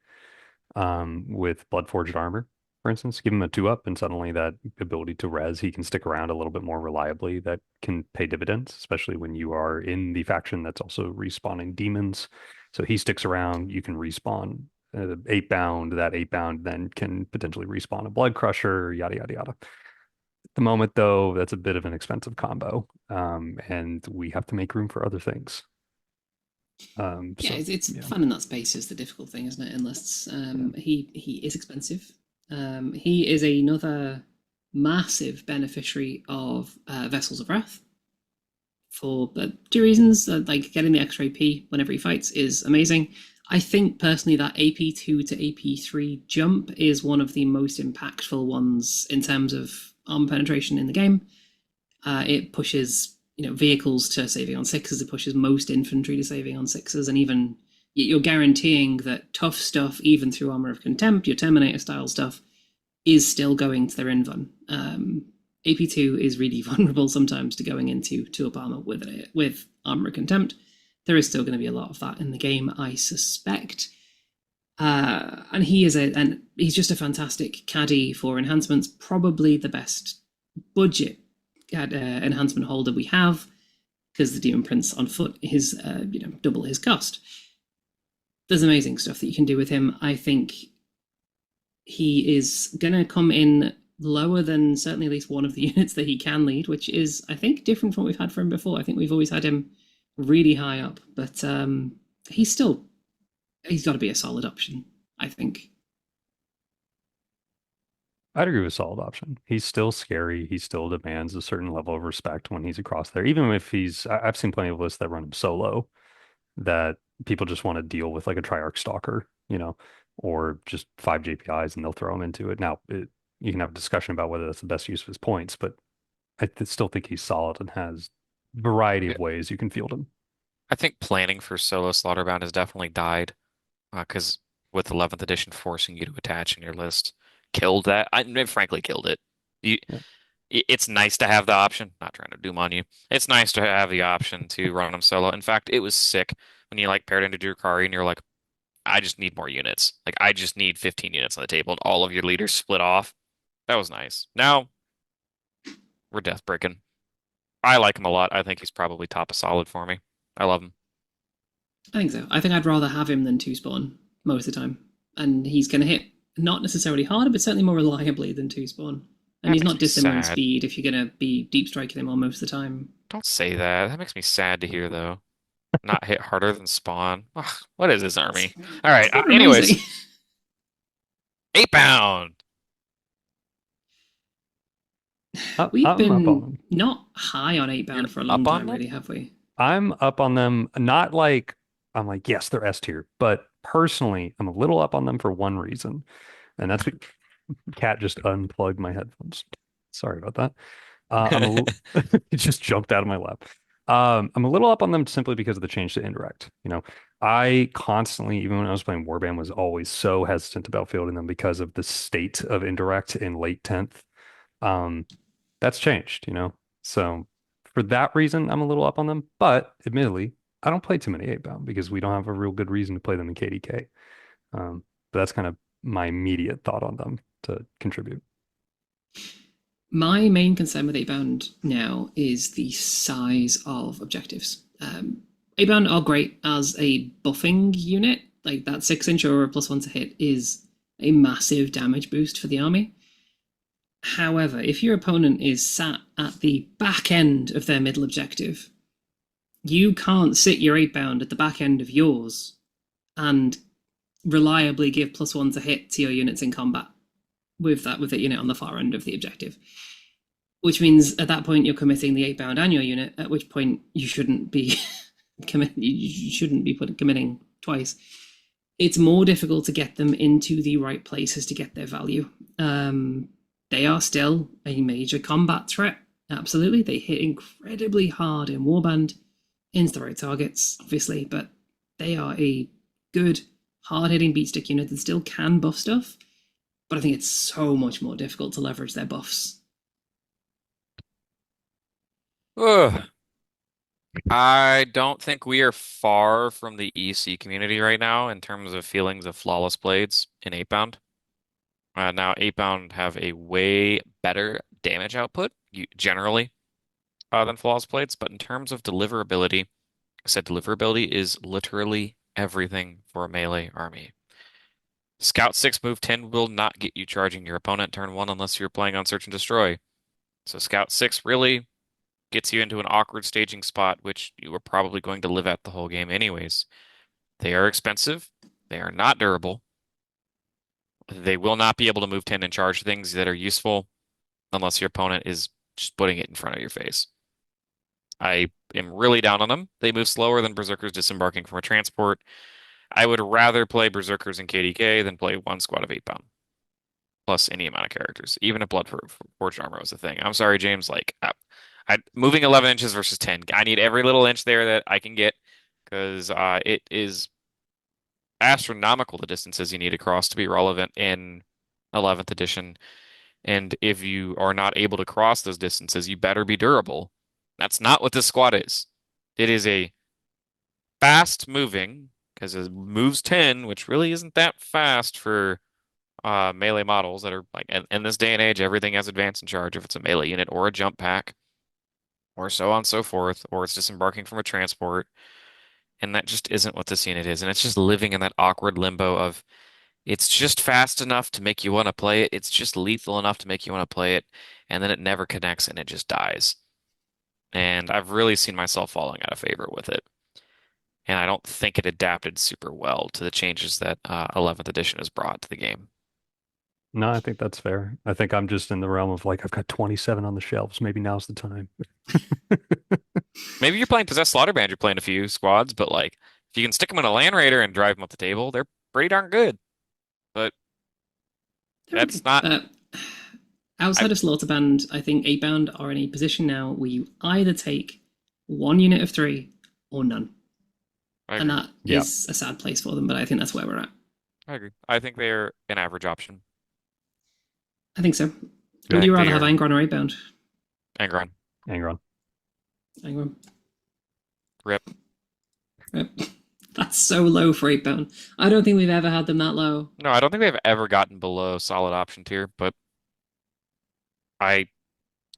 With Bloodforged armor, for instance. Give him a 2-up, and suddenly that ability to res, he can stick around a little bit more reliably. That can pay dividends, especially when you are in the faction that's also respawning demons. So he sticks around, you can respawn 8-bound. That 8-bound then can potentially respawn a Blood Crusher, yada, yada, yada. At the moment, though, that's a bit of an expensive combo, and we have to make room for other things.
Yeah,
So,
it's
yeah.
finding that space is the difficult thing, isn't it? In lists,
Yeah.
he is expensive. He is another massive beneficiary of Vessels of Wrath for 2 reasons. Like getting the extra AP whenever he fights is amazing. I think personally that AP2 to AP3 jump is one of the most impactful ones in terms of armor penetration in the game. It pushes vehicles to saving on sixes. It pushes most infantry to saving on sixes, and even you're guaranteeing that tough stuff, even through Armor of Contempt, your Terminator style stuff, is still going to their invuln. AP2 is really vulnerable sometimes to going into 2-up armor with Armor of Contempt. There is still going to be a lot of that in the game, I suspect. And he's just a fantastic caddy for enhancements. Probably the best budget enhancement holder we have, because the Demon Prince on foot is double his cost. There's amazing stuff that you can do with him. I think he is gonna come in lower than certainly at least one of the units that he can lead, which is, I think, different from what we've had for him before. I think we've always had him really high up, but he's got to be a solid option, I think.
I'd agree with solid option. He's still scary. He still demands a certain level of respect when he's across there. Even if I've seen plenty of lists that run him solo that people just want to deal with like a Triarch Stalker, or just 5 JPIs and they'll throw him into it. Now, you can have a discussion about whether that's the best use of his points, but still think he's solid and has variety
Yeah.
of ways you can field him.
I think planning for solo Slaughterbound has definitely died because with 11th edition forcing you to attach in your list killed that. Frankly killed it. You,
Yeah.
it's nice to have the option. Not trying to doom on you. It's nice to have the option to run them solo. In fact, it was sick when you like paired into Drukhari and you're like, I just need more units. Like I just need 15 units on the table and all of your leaders split off. That was nice. Now we're death breaking. I like him a lot. I think he's probably top of solid for me. I love him.
I think so. I think I'd rather have him than 2 spawn most of the time, and he's going to hit not necessarily harder, but certainly more reliably than two spawn. And
That
he's
makes
not
me
dissimilar in
sad.
speed if you're going to be deep striking him on most of the time.
Don't say that. That makes me sad to hear, though. Not hit harder than spawn. Ugh, what is this army? All right.
It's not
Anyways,
amazing.
8 pound.
We've
I'm up on
been
them.
not high on 8 bound
You're
for a long
up on
time,
them?
really, have we?
I'm up on them. Not like I'm like, yes, they're S tier, but personally, I'm a little up on them for one reason, and that's what Cat just unplugged my headphones. Sorry about that. It just jumped out of my lap. I'm a little up on them simply because of the change to indirect. I constantly, even when I was playing Warband, was always so hesitant about fielding them because of the state of indirect in late 10th. Um, that's changed. So for that reason, I'm a little up on them. But admittedly, I don't play too many 8 bound because we don't have a real good reason to play them in KDK. But that's kind of my immediate thought on them to contribute.
My main concern with 8 bound now is the size of objectives. 8 bound are great as a buffing unit. Like that 6 inch aura +1 to hit is a massive damage boost for the army. However, if your opponent is sat at the back end of their middle objective, you can't sit your 8 bound at the back end of yours and reliably give +1 to hit to your units in combat with the unit on the far end of the objective. Which means at that point you're committing the 8 bound and your unit, at which point you shouldn't be committing twice. It's more difficult to get them into the right places to get their value. They are still a major combat threat. Absolutely. They hit incredibly hard in Warband, into the right targets, obviously, but they are a good, hard hitting beatstick unit that still can buff stuff. But I think it's so much more difficult to leverage their buffs.
Ugh. I don't think we are far from the EC community right now in terms of feelings of flawless blades in 8 bound. Now 8 bound have a way better damage output generally than flawless blades, but in terms of deliverability, I said deliverability is literally everything for a melee army. Scout 6 move 10 will not get you charging your opponent turn 1 unless you're playing on Search and Destroy. So Scout 6 really gets you into an awkward staging spot, which you were probably going to live at the whole game anyways. They are expensive. They are not durable. They will not be able to move 10 and charge things that are useful unless your opponent is just putting it in front of your face. I am really down on them. They move slower than Berserkers disembarking from a transport. I would rather play Berserkers in KDK than play one squad of 8 bound. Plus any amount of characters, even if Blood Forged Armor was a thing. I'm sorry, James. Like, moving 11 inches versus 10. I need every little inch there that I can get because it is astronomical the distances you need to cross to be relevant in 11th edition. And if you are not able to cross those distances, you better be durable. That's not what this squad is. It is a fast moving, because it moves 10, which really isn't that fast for melee models that are like in this day and age, everything has advance in charge if it's a melee unit or a jump pack or so on and so forth, or it's disembarking from a transport. And that just isn't what this unit is. And it's just living in that awkward limbo of it's just fast enough to make you want to play it. It's just lethal enough to make you want to play it. And then it never connects and it just dies. And I've really seen myself falling out of favor with it. And I don't think it adapted super well to the changes that 11th edition has brought to the game.
No, I think that's fair. I think I'm just in the realm of like, I've got 27 on the shelves. Maybe now's the time.
Maybe you're playing Possessed Slaughterband, you're playing a few squads, but like if you can stick them in a Land Raider and drive them up the table, they're pretty darn good. But
They're
that's
okay.
not. I
Outside of Slaughterband, I think 8 bound are in a position now where you either take one unit of three or none.
I
And
agree.
that
Yeah.
is a sad place for them, but I think that's where we're at.
I agree. I think they're an average option.
I think so. Would
Yeah.
you rather
They
have
are
Angron or 8 bound?
Angron.
Angron.
Angron.
Rip.
Yep. That's so low for 8 bound. I don't think we've ever had them that low.
No, I don't think they've ever gotten below solid option tier, but I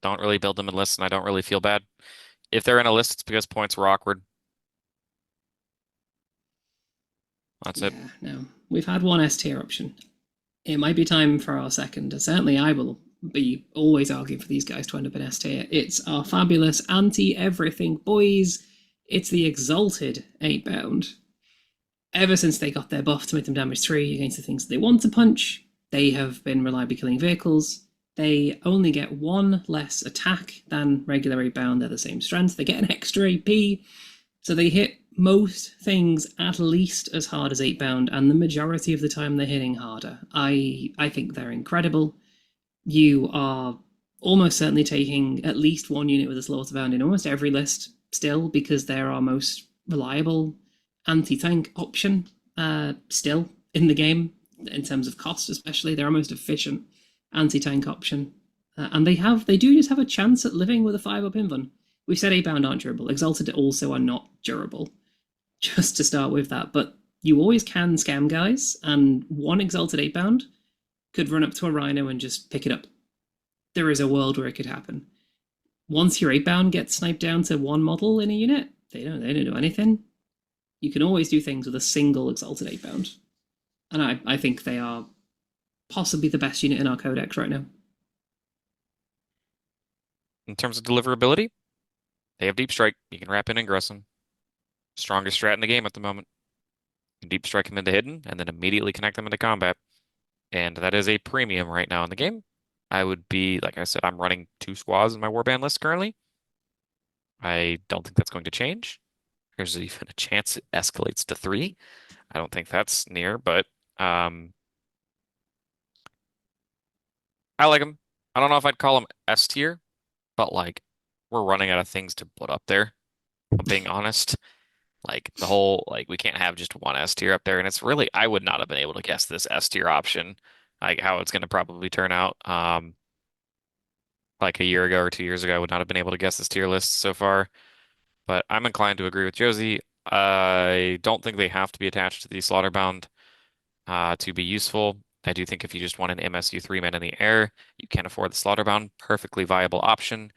don't really build them in lists and I don't really feel bad. If they're in a list, it's because points were awkward. That's it.
Yeah, no. We've had one S tier option It might be time for our second. Certainly, I will be always arguing for these guys to end up in S tier. It's our fabulous anti everything boys. It's the Exalted 8 bound. Ever since they got their buff to make them damage 3 against the things that they want to punch, they have been reliably killing vehicles. They only get 1 less attack than regular 8 bound. They're the same strength. They get an extra AP. So they hit most things at least as hard as 8 bound, and the majority of the time they're hitting harder. I think they're incredible. You are almost certainly taking at least 1 unit with a slaughter bound in almost every list still, because they're our most reliable anti-tank option still in the game, in terms of cost especially. They're our most efficient anti-tank option. And they do just have a chance at living with a 5-up invuln. We've said 8 bound aren't durable. Exalted also are not durable, just to start with that. But you always can scam guys, and 1 Exalted 8 bound could run up to a Rhino and just pick it up. There is a world where it could happen. Once your 8 bound gets sniped down to 1 model in a unit, they don't do anything. You can always do things with a single Exalted 8 bound. And I think they are possibly the best unit in our codex right now.
In terms of deliverability, they have Deep Strike. You can wrap in and Ingress them. Strongest strat in the game at the moment. You can Deep Strike them into hidden and then immediately connect them into combat. And that is a premium right now in the game. I would be, like I said, I'm running 2 squads in my warband list currently. I don't think that's going to change. There's even a chance it escalates to 3. I don't think that's near, but I like them. I don't know if I'd call them S tier, but like we're running out of things to put up there. I'm being honest. Like the whole we can't have just one S tier up there, and it's really I would not have been able to guess this S tier option, like how it's going to probably turn out. Like a year ago or 2 years ago, I would not have been able to guess this tier list so far. But I'm inclined to agree with Josie. I don't think they have to be attached to the Slaughterbound to be useful. I do think if you just want an MSU 3-man in the air, you can afford the Slaughterbound. Perfectly viable option.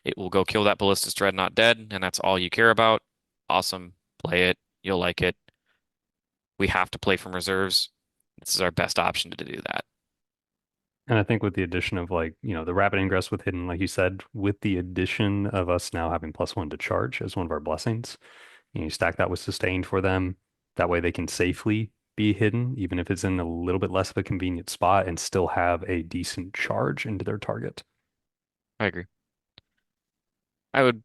It will go kill that Ballistus Dreadnought dead, and that's all you care about. Awesome. Play it. You'll like it. We have to play from reserves. This is our best option to do that.
And I think with the addition of the rapid ingress with hidden, like you said, with the addition of us now having +1 to charge as one of our blessings, you stack that with sustained for them. That way they can safely be hidden, even if it's in a little bit less of a convenient spot, and still have a decent charge into their target.
I agree. I would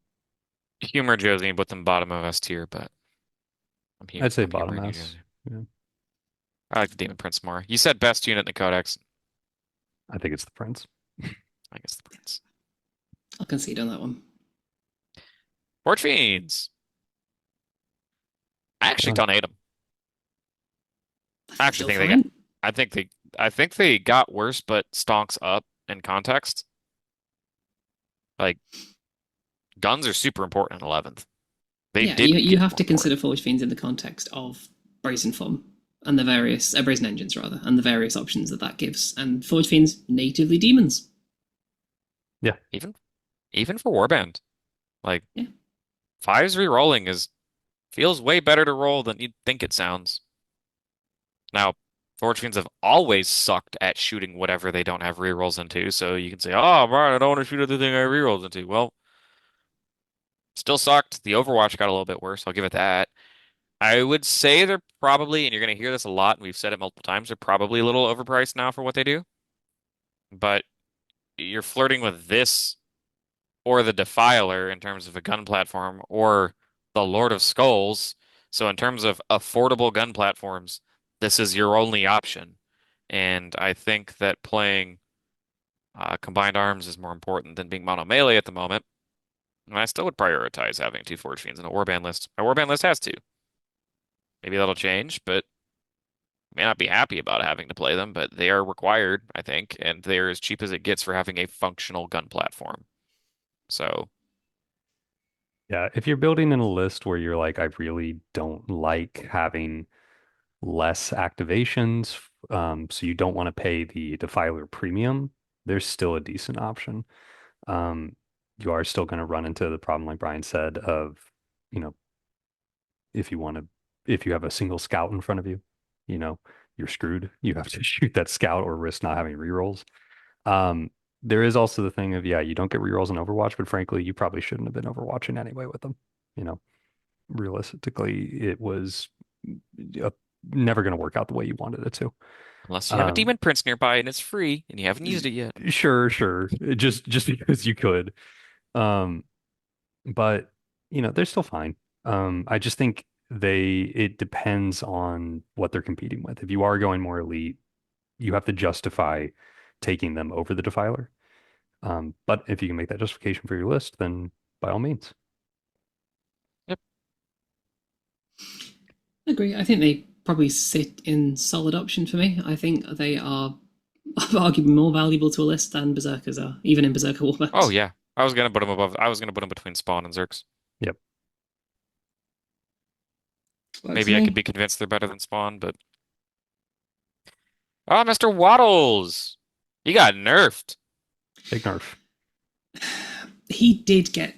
humor Josie and put them bottom of S tier, but
I'd say
I'm
bottom
humoring you,
S.
Josie.
Yeah,
I like the Demon Prince more. You said best unit in the Codex.
I think it's the Prince.
I guess the Prince.
I'll concede on that one.
Forge Fiends. I actually
Yeah.
don't hate them. I actually
Still
think they got.
fine.
I think they got worse, but stonks up in context. Like guns are super important in 11th. They
Yeah, you,
didn't
you
get
have
more
to consider
important.
Forge Fiends in the context of Brazen Form and the various Brazen Engines rather, and the various options that that gives. And Forge Fiends natively demons.
Yeah.
Even even for Warband, like
Yeah,
fives re-rolling is feels way better to roll than you'd think it sounds. Now, Forge Fiends have always sucked at shooting whatever they don't have rerolls into, so you can say, "Oh, Brian, I don't want to shoot everything I have rerolls into." Well, still sucked. The Overwatch got a little bit worse. I'll give it that. I would say they're probably, and you're going to hear this a lot, and we've said it multiple times, they're probably a little overpriced now for what they do. But you're flirting with this or the Defiler in terms of a gun platform or the Lord of Skulls. So in terms of affordable gun platforms, this is your only option. And I think that playing combined arms is more important than being mono melee at the moment. And I still would prioritize having 2 Forge Fiends in a warband list. My warband list has 2. Maybe that'll change, but may not be happy about having to play them, but they are required, I think, and they're as cheap as it gets for having a functional gun platform. So,
Yeah, if you're building in a list where you're like, I really don't like having less activations, so you don't want to pay the Defiler premium, there's still a decent option. Um, you are still going to run into the problem, like Brian said, of, you know, if you want to, if you have a single scout in front of you, you know, you're screwed. You have to shoot that scout or risk not having rerolls. Um, there is also the thing of, yeah, you don't get rerolls in Overwatch, but frankly, you probably shouldn't have been Overwatching anyway with them. You know, realistically, it was uh, never going to work out the way you wanted it to.
Unless you have a
Um,
demon prince nearby and it's free and you haven't used it yet.
sure, sure, just because you could. Um, but they're still fine. I just think it depends on what they're competing with. If you are going more elite, you have to justify taking them over the Defiler. But if you can make that justification for your list, then by all means.
Yep.
I agree. I think they probably sit in solid option for me. I think they are arguably more valuable to a list than Berserkers are, even in Berserker
Oh
Warband.
yeah. I was gonna put him above. I was gonna put him between Spawn and Zerks.
Yep.
Works for
Maybe I could
me.
be convinced they're better than Spawn, but oh, Mr. Waddles, he got nerfed.
Big nerf.
He did get.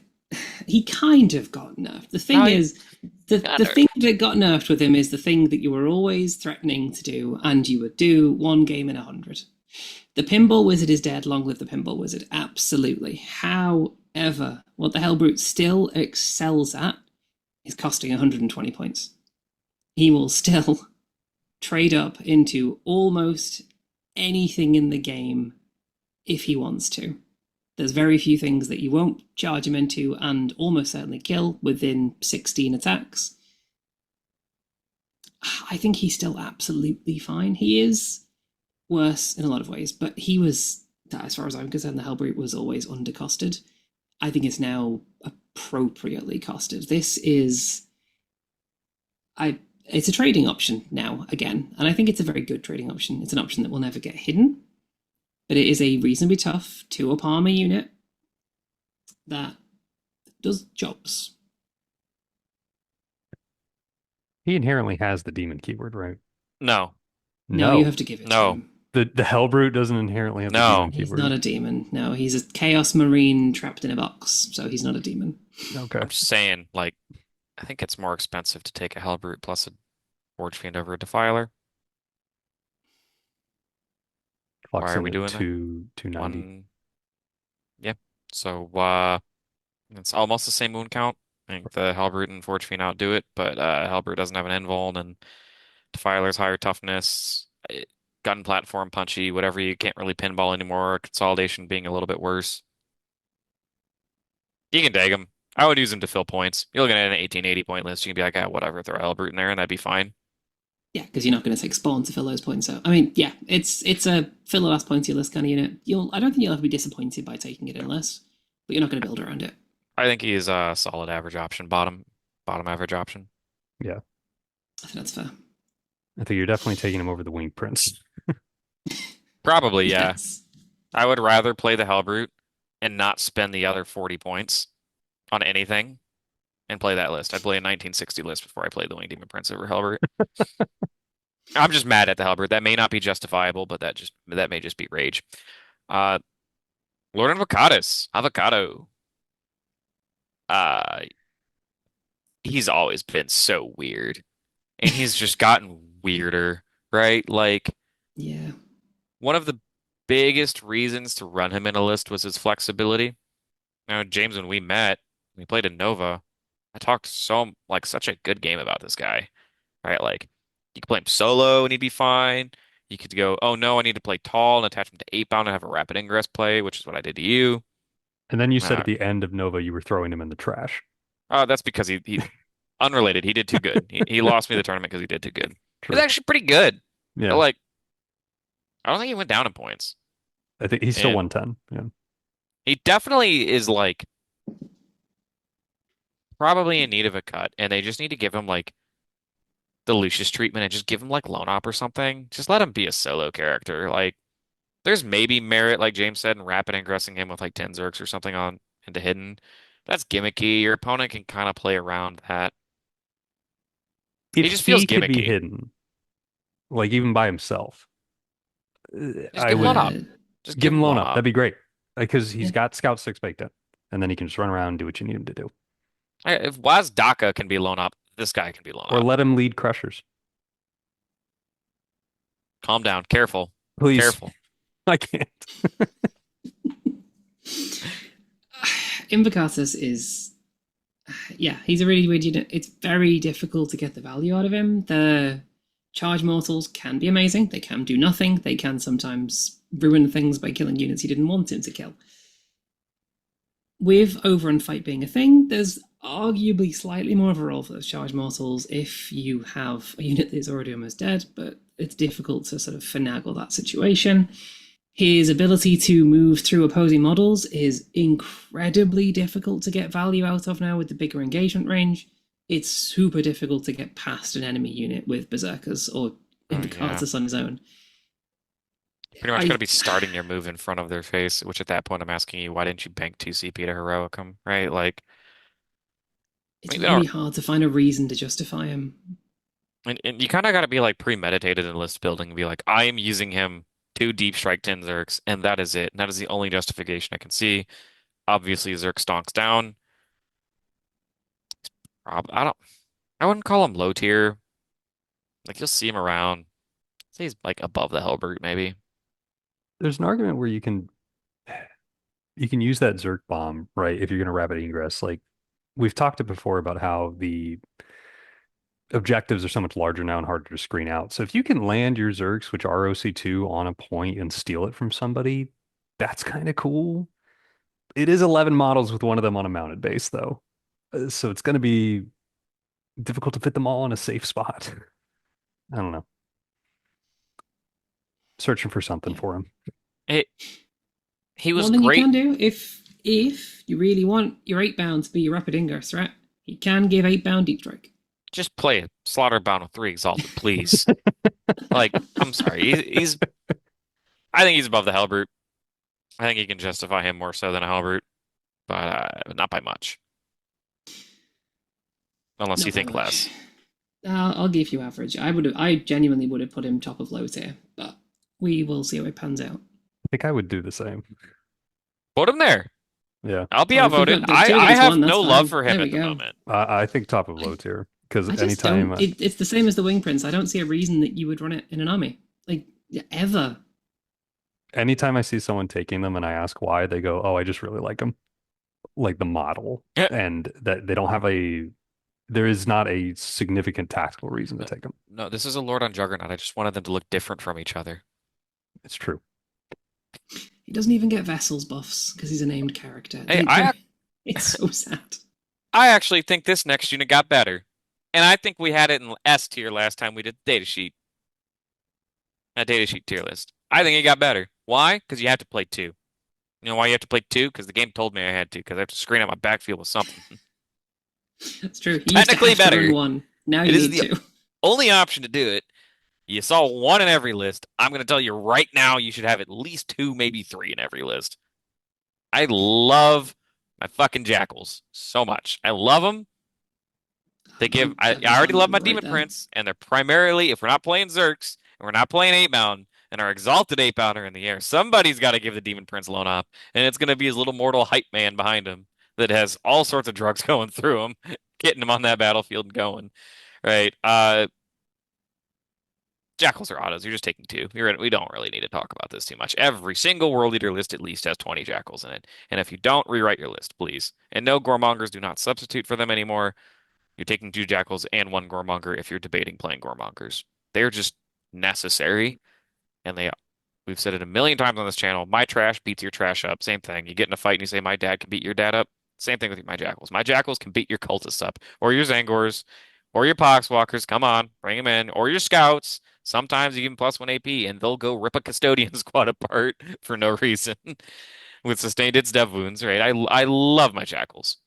He kind of got nerfed. The
No,
thing
he
is, the
got
the
nerfed.
thing that got nerfed with him is the thing that you were always threatening to do, and you would do one game in 100. The Pinball Wizard is dead. Long live the Pinball Wizard. Absolutely. However, what the Hellbrute still excels at is costing 120 points. He will still trade up into almost anything in the game if he wants to. There's very few things that you won't charge him into and almost certainly kill within 16 attacks. I think he's still absolutely fine. He is worse in a lot of ways, but he was, as far as I'm concerned, the Hellbrute was always undercosted. I think it's now appropriately costed. It's a trading option now again, and I think it's a very good trading option. It's an option that will never get hidden, but it is a reasonably tough 2-up armor unit that does jobs.
He inherently has the demon keyword, right?
No,
No, you
No.
have to give it to
no,
him.
The Hellbrute doesn't inherently have the demon
no.
He's
keyword.
not a demon. No, he's a Chaos Marine trapped in a box, so he's not a demon.
Okay.
I'm just saying, like, I think it's more expensive to take a Hellbrute plus a Forge Fiend over a Defiler. Why
Clock's
are
in
we
at
doing that?
290.
One, yeah. So, it's almost the same wound count. I think the Hellbrute and Forge Fiend outdo it, but Hellbrute doesn't have an invuln and Defiler's higher toughness, gun platform punchy, whatever you can't really pinball anymore, consolidation being a little bit worse. You can tag him. I would use him to fill points. You're looking at an 1880 point list. You can be like, ah, whatever, throw Hellbrute in there, and that'd be fine.
Yeah, because you're not going to take Spawn to fill those points out. I mean, yeah, it's a fill the last points of your list kind of unit. I don't think you'll have to be disappointed by taking it unless, but you're not going to build around it.
I think he is a solid average option, bottom average option.
Yeah.
I think that's fair.
I think you're definitely taking him over the Winged Prince.
Probably, yeah.
Yes.
I would rather play the Hellbrute and not spend the other 40 points on anything and play that list. I'd play a 1960 list before I played the Winged Demon Prince over Hellbrute. I'm just mad at the Hellbrute. That may not be justifiable, but that may just be rage. Uh, Lord Avocado. Uh, he's always been so weird, and he's just gotten weirder, right? Like
Yeah.
one of the biggest reasons to run him in a list was his flexibility. Now, James, when we met, we played in Nova. I talked such a good game about this guy, right? Like you could play him solo and he'd be fine. You could go, oh no, I need to play tall and attach him to 8-bound and have a rapid ingress play, which is what I did to you.
And then you said
Uh,
at the end of Nova you were throwing him in the trash.
that's because he unrelated. He did too good. He lost me the tournament because he did too good. He was
True.
actually pretty good, but
Yeah.
like I don't think he went down in points.
I think he's still
And
110. Yeah.
he definitely is like probably in need of a cut, and they just need to give him like the Lucius treatment and just give him like Lone Op or something. Just let him be a solo character. Like there's maybe merit, like James said, in rapid ingressing him with like 10 Zerks or something on into hidden. That's gimmicky. Your opponent can kind of play around that. He
If
just feels
he could be
gimmicky.
hidden, like even by himself,
Just
I
give him Lone
would
Op.
Uh,
Just
give
give
him
him
loan
Lone
up.
Op.
That'd be great. Because he's
yeah.
got Scout 6 baked in. And then he can just run around and do what you need him to do.
If Waz Daka can be Lone Op, this guy can be Lone
Or
Op.
let him lead Crushers.
Calm down. Careful.
Please,
Careful.
I can't.
Invocatus is, yeah, he's a really weird unit. It's very difficult to get the value out of him. The charge mortals can be amazing. They can do nothing. They can sometimes ruin things by killing units you didn't want him to kill. With overrun fight being a thing, there's arguably slightly more of a role for those charge mortals if you have a unit that is already almost dead, but it's difficult to sort of finagle that situation. His ability to move through opposing models is incredibly difficult to get value out of now with the bigger engagement range. It's super difficult to get past an enemy unit with Berserkers or
Oh, yeah.
Invocatus on his own.
Pretty much got to
I
be starting your move in front of their face, which at that point I'm asking you, why didn't you bank 2 CP to heroic them, right? Like, I
It's
mean, they don't,
really hard to find a reason to justify him.
and you kind of got to be like premeditated in list building and be like, I am using him 2 deep strike 10 Zerks, and that is it. And that is the only justification I can see. Obviously, Zerk stonks down. I don't, I wouldn't call him low tier. Like, you'll see him around. Say he's like above the Hellbrute, maybe.
There's an argument where you can use that Zerk bomb, right? If you're going to rapid ingress, like we've talked before about how the objectives are so much larger now and harder to screen out. So if you can land your Zergs, which are OC2, on a point and steal it from somebody, that's kind of cool. It is 11 models with one of them on a mounted base, though. So it's going to be difficult to fit them all in a safe spot. I don't know. Searching for something
Yeah.
for him.
It, he was
One thing you
great.
can do, if you really want your 8-bound to be your rapid ingress threat, you can give 8-bound deep strike.
Just play it. Slaughterbound with 3 Exalted, please. Like, I'm sorry. I think he's above the Hellbrute. I think you can justify him more so than a Hellbrute, but not by much. Unless you
Not by
think
much.
less.
I'll give you average. I genuinely would have put him top of low tier, but we will see how it pans out.
I think I would do the same.
Vote him there.
Yeah.
I'll be
Well, if we've
outvoted.
got the two
I
against
have
one, that's
no love
fine.
for him
There we
at the
go.
moment.
I think top of low tier because
I just
anytime
don't. It's the same as the Wing Prince. I don't see a reason that you would run it in an army, like ever.
anytime I see someone taking them and I ask why, they go, "Oh, I just really like them." Like the model,
Yeah.
and that they don't have there is not a significant tactical reason to take them.
No, this is a Lord on Juggernaut. I just wanted them to look different from each other.
It's true.
He doesn't even get Vessels buffs because he's a named character.
Hey, I
It's so sad.
I actually think this next unit got better. And I think we had it in S tier last time we did the datasheet. A datasheet tier list. I think it got better. Why? Because you have to play 2. You know why you have to play 2? Because the game told me I had to, because I have to screen out my backfield with something.
That's true. He used to
Technically
have to
better.
run 1. Now
It
you
is
need
the
2.
only option to do it. You saw 1 in every list. I'm going to tell you right now, you should have at least 2, maybe 3 in every list. I love my fucking jackals so much. I love them. They give. I already love my Demon Prince, and they're primarily, if we're not playing Zerks and we're not playing 8-bound and our exalted 8-bounder in the air, somebody's got to give the Demon Prince loan up, and it's going to be his little mortal hype man behind him that has all sorts of drugs going through him, getting him on that battlefield and going. Right. Jackals are autos. You're just taking 2. We don't really need to talk about this too much. Every single World Eater list at least has 20 Jackals in it. And if you don't, rewrite your list, please. And no, Goremongers do not substitute for them anymore. You're taking 2 Jackals and 1 Goremonger if you're debating playing Goremongers. They're just necessary. And we've said it a million times on this channel. My trash beats your trash up. Same thing. You get in a fight and you say, my dad can beat your dad up. Same thing with my Jackals. My Jackals can beat your cultists up. Or your Zangors. Or your Poxwalkers. Come on. Bring them in. Or your Scouts. Sometimes you give them +1 AP and they'll go rip a Custodian squad apart for no reason with sustained its dev wounds, right? I love my Jackals.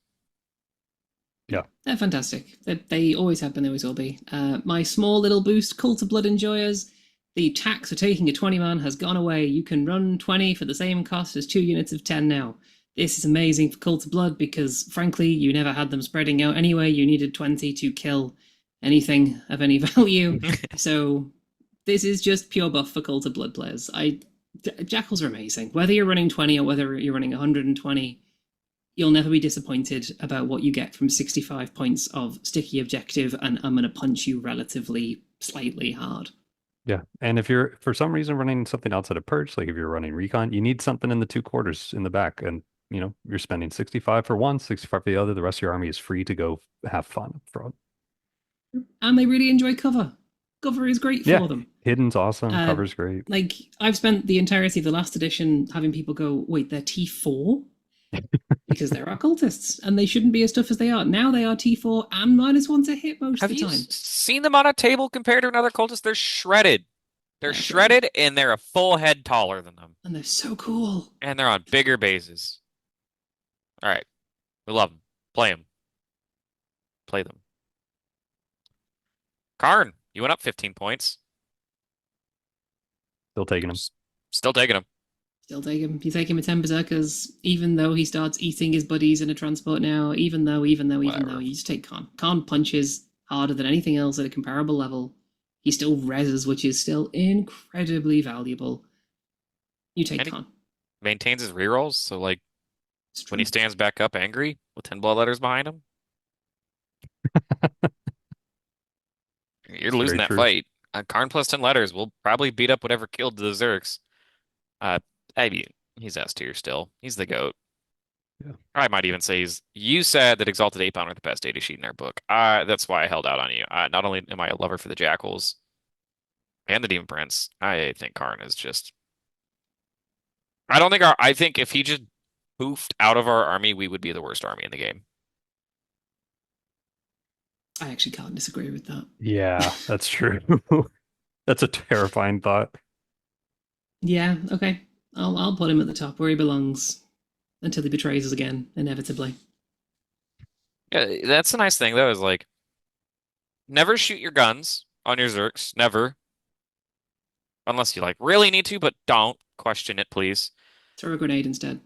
Yeah.
They're fantastic. They always have been, they always will be. My small little boost, Cult of Blood enjoyers, the tax for taking a 20-man has gone away. You can run 20 for the same cost as 2 units of 10 now. This is amazing for Cult of Blood because, frankly, you never had them spreading out anyway. You needed 20 to kill anything of any value. So this is just pure buff for Cult of Blood players. Jackals are amazing. Whether you're running 20 or whether you're running 120, you'll never be disappointed about what you get from 65 points of sticky objective and I'm going to punch you relatively slightly hard.
Yeah. And if you're for some reason running something outside of perch, like if you're running recon, you need something in the two quarters in the back. And you're spending 65 for one, 65 for the other. The rest of your army is free to go have fun up front.
And they really enjoy cover. Cover is great
Yeah.
for them.
Hidden's awesome.
Uh,
Cover's great.
like I've spent the entirety of the last edition having people go, "Wait, they're T4 because they're occultists and they shouldn't be as tough as they are." Now they are T4 and -1 to hit most of
Have
the
you
time.
seen them on a table compared to another cultist? They're shredded. They're
They're shredded.
shredded and they're a full head taller than them.
And they're so cool.
And they're on bigger bases. All right. We love them. Play them. Play them. Khorne, you went up 15 points.
Still taking them.
Still taking them.
Still take him. You take him at 10 berserkers, even though he starts eating his buddies in a transport now, even though,
Whatever.
you just take Khorne. Khorne punches harder than anything else at a comparable level. He still reses, which is still incredibly valuable. You take
And he
Khorne.
maintains his rerolls, so like
It's
when he
true.
stands back up angry with 10 blood letters behind him, you're
It's
losing
very
that
true.
fight. Khorne plus 10 letters will probably beat up whatever killed the Zergs. Uh, I mean, he's S tier still. He's the GOAT.
Yeah.
I might even say you said that Exalted 8 Pounder are the best data sheet in our book. That's why I held out on you. Not only am I a lover for the Jackals and the Demon Prince, I think Khorne is just. I think if he just poofed out of our army, we would be the worst army in the game.
I actually can't disagree with that.
Yeah, that's true. That's a terrifying thought.
Yeah, okay. I'll put him at the top where he belongs until he betrays us again, inevitably.
Yeah, that's the nice thing though, is like never shoot your guns on your Zergs. Never. Unless you like really need to, but don't question it, please.
Throw a grenade instead.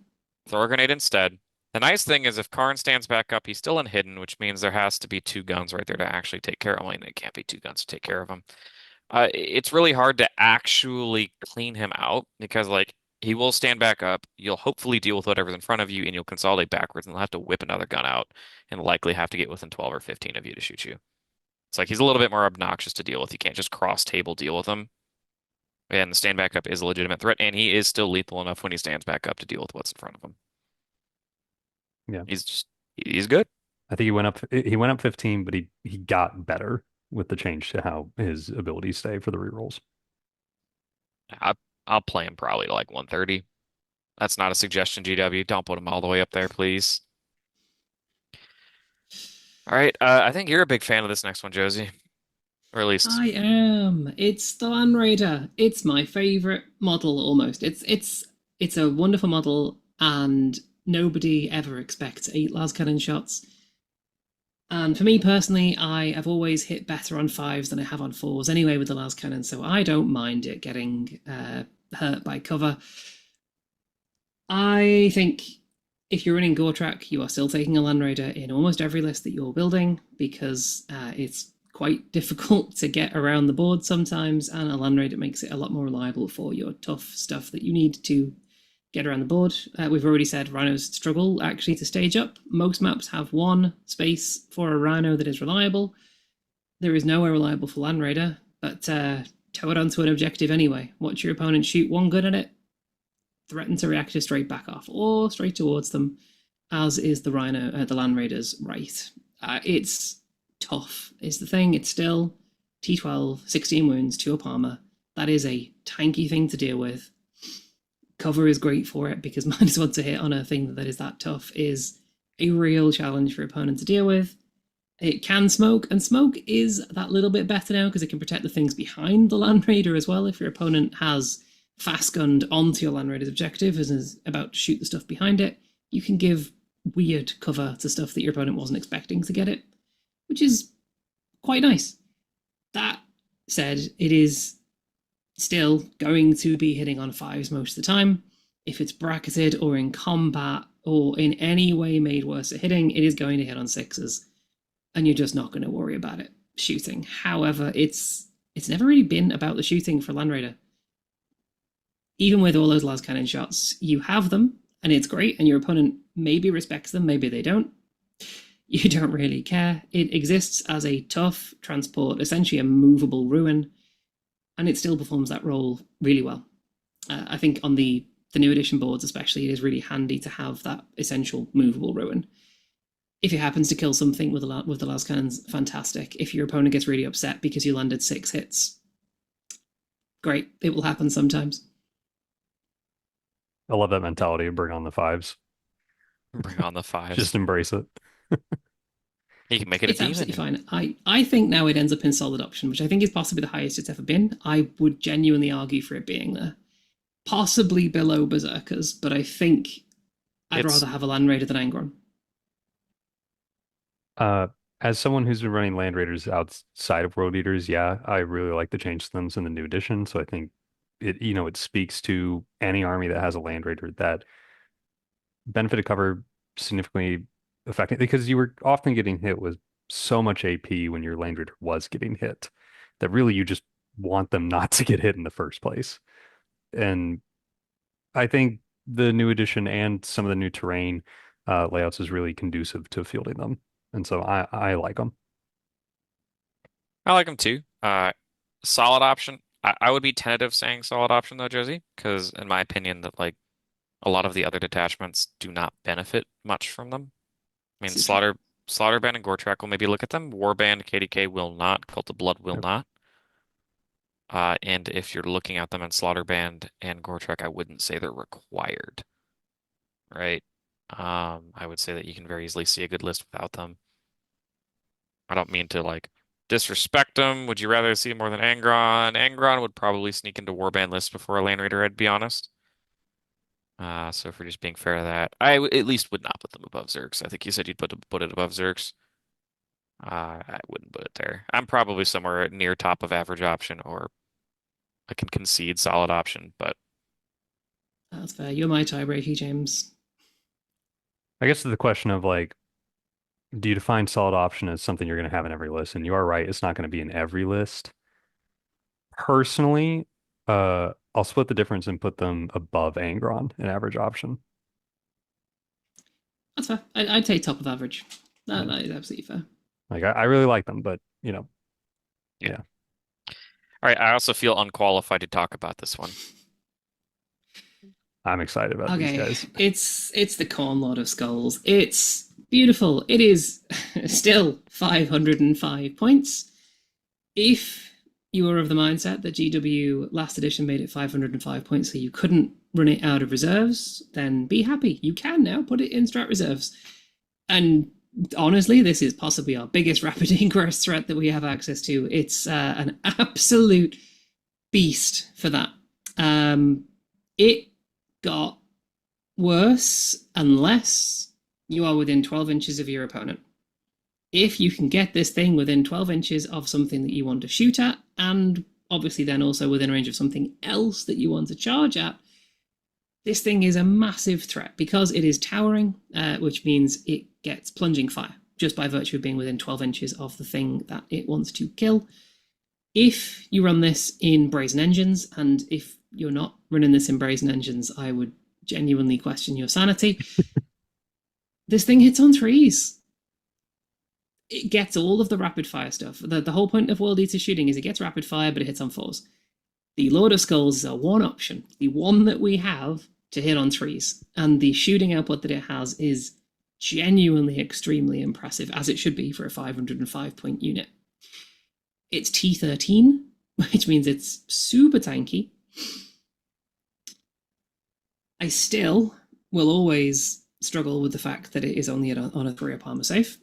Throw a grenade instead. The nice thing is if Khorne stands back up, he's still in hidden, which means there has to be two guns right there to actually take care of him. I mean, it can't be two guns to take care of him. It's really hard to actually clean him out because like he will stand back up. You'll hopefully deal with whatever's in front of you and you'll consolidate backwards and they'll have to whip another gun out and likely have to get within 12 or 15 of you to shoot you. It's like he's a little bit more obnoxious to deal with. You can't just cross table deal with him. And the stand back up is a legitimate threat, and he is still lethal enough when he stands back up to deal with what's in front of him.
Yeah.
He's good.
I think he went up 15, but he got better with the change to how his abilities stay for the rerolls.
I, I'll play him probably to like 130. That's not a suggestion, GW. Don't put him all the way up there, please. All right. I think you're a big fan of this next one, Josie. Or at least,
I am. It's the Land Raider. It's my favorite model almost. It's a wonderful model and nobody ever expects 8 las cannon shots. And for me personally, I have always hit better on 5s than I have on 4s anyway with the las cannon, so I don't mind it getting hurt by cover. I think if you're running Gortrak, you are still taking a Land Raider in almost every list that you're building because it's quite difficult to get around the board sometimes, and a Land Raider makes it a lot more reliable for your tough stuff that you need to get around the board. We've already said rhinos struggle actually to stage up. Most maps have one space for a rhino that is reliable. There is nowhere reliable for Land Raider, but tow it onto an objective anyway. Watch your opponent shoot one gun at it, threaten to react straight back off or straight towards them, as is the rhino, the Land Raider's right. It's tough is the thing. It's still T12, 16 wounds, 2 up armor. That is a tanky thing to deal with. Cover is great for it because -1 to hit on a thing that is that tough is a real challenge for opponent to deal with. It can smoke, and smoke is that little bit better now because it can protect the things behind the Land Raider as well. If your opponent has fast gunned onto your Land Raider's objective and is about to shoot the stuff behind it, you can give weird cover to stuff that your opponent wasn't expecting to get it, which is quite nice. That said, it is still going to be hitting on 5s most of the time. If it's bracketed or in combat or in any way made worse at hitting, it is going to hit on 6s, and you're just not going to worry about it shooting. However, it's never really been about the shooting for Land Raider. Even with all those las cannon shots, you have them, and it's great, and your opponent maybe respects them, maybe they don't. You don't really care. It exists as a tough transport, essentially a movable ruin. and it still performs that role really well. I think on the new edition boards, especially, it is really handy to have that essential movable ruin. If it happens to kill something with the las cannons, fantastic. If your opponent gets really upset because you landed 6 hits, great. It will happen sometimes.
I love that mentality of bring on the fives.
Bring on the
Just
fives.
embrace it.
You can make it a
It's
demon.
absolutely fine. I think now it ends up in solid option, which I think is possibly the highest it's ever been. I would genuinely argue for it being there. Possibly below Berserkers, but I think I'd
It's
rather have a Land Raider than Angron.
Uh, as someone who's been running Land Raiders outside of World Eaters, yeah, I really like the change to them in the new edition. So I think it speaks to any army that has a Land Raider that benefited cover significantly affecting because you were often getting hit with so much AP when your Land Raider was getting hit that really you just want them not to get hit in the first place. And I think the new edition and some of the new terrain layouts is really conducive to fielding them. And so I like them.
I like them too. Solid option. I would be tentative saying solid option though, Josie, because in my opinion, that like a lot of the other detachments do not benefit much from them. I mean,
This is true.
Slaughter Band and Gore Track will maybe look at them. Warband, KDK will not. Cult of Blood will
Yep.
not. And if you're looking at them in Slaughter Band and Gore Track, I wouldn't say they're required, right? I would say that you can very easily see a good list without them. I don't mean to like disrespect them. Would you rather see more than Angron? Angron would probably sneak into Warband lists before a Land Raider, I'd be honest. So if we're just being fair to that, at least would not put them above Zergs. I think you said you'd put it above Zergs. I wouldn't put it there. I'm probably somewhere near top of average option, or I can concede solid option, but
That's fair. You're my tiebreaker, James.
I guess the question of like, do you define solid option as something you're going to have in every list? And you are right, it's not going to be in every list. Personally, I'll split the difference and put them above Angron in average option.
That's fair. I'd take top of average.
Yeah.
That is absolutely fair.
Like I really like them, but
yeah.
yeah,
All right. I also feel unqualified to talk about this one.
I'm excited about these
Okay,
guys.
it's the Khorne Lord of Skulls. It's beautiful. It is still 505 points. If you were of the mindset that GW last edition made it 505 points so you couldn't run it out of reserves, then be happy. You can now put it in strat reserves. And honestly, this is possibly our biggest rapid ingress threat that we have access to. It's an absolute beast for that. It got worse unless you are within 12 inches of your opponent. If you can get this thing within 12 inches of something that you want to shoot at, and obviously then also within range of something else that you want to charge at, this thing is a massive threat because it is towering, which means it gets plunging fire just by virtue of being within 12 inches of the thing that it wants to kill. If you run this in Brazen Engines, and if you're not running this in Brazen Engines, I would genuinely question your sanity. This thing hits on threes. It gets all of the rapid fire stuff. The whole point of World Eater shooting is it gets rapid fire, but it hits on fours. The Lord of Skulls is our one option, the one that we have to hit on threes. And the shooting output that it has is genuinely extremely impressive, as it should be for a 505 point unit. It's T13, which means it's super tanky. I still will always struggle with the fact that it is only on a 3-up armor safe.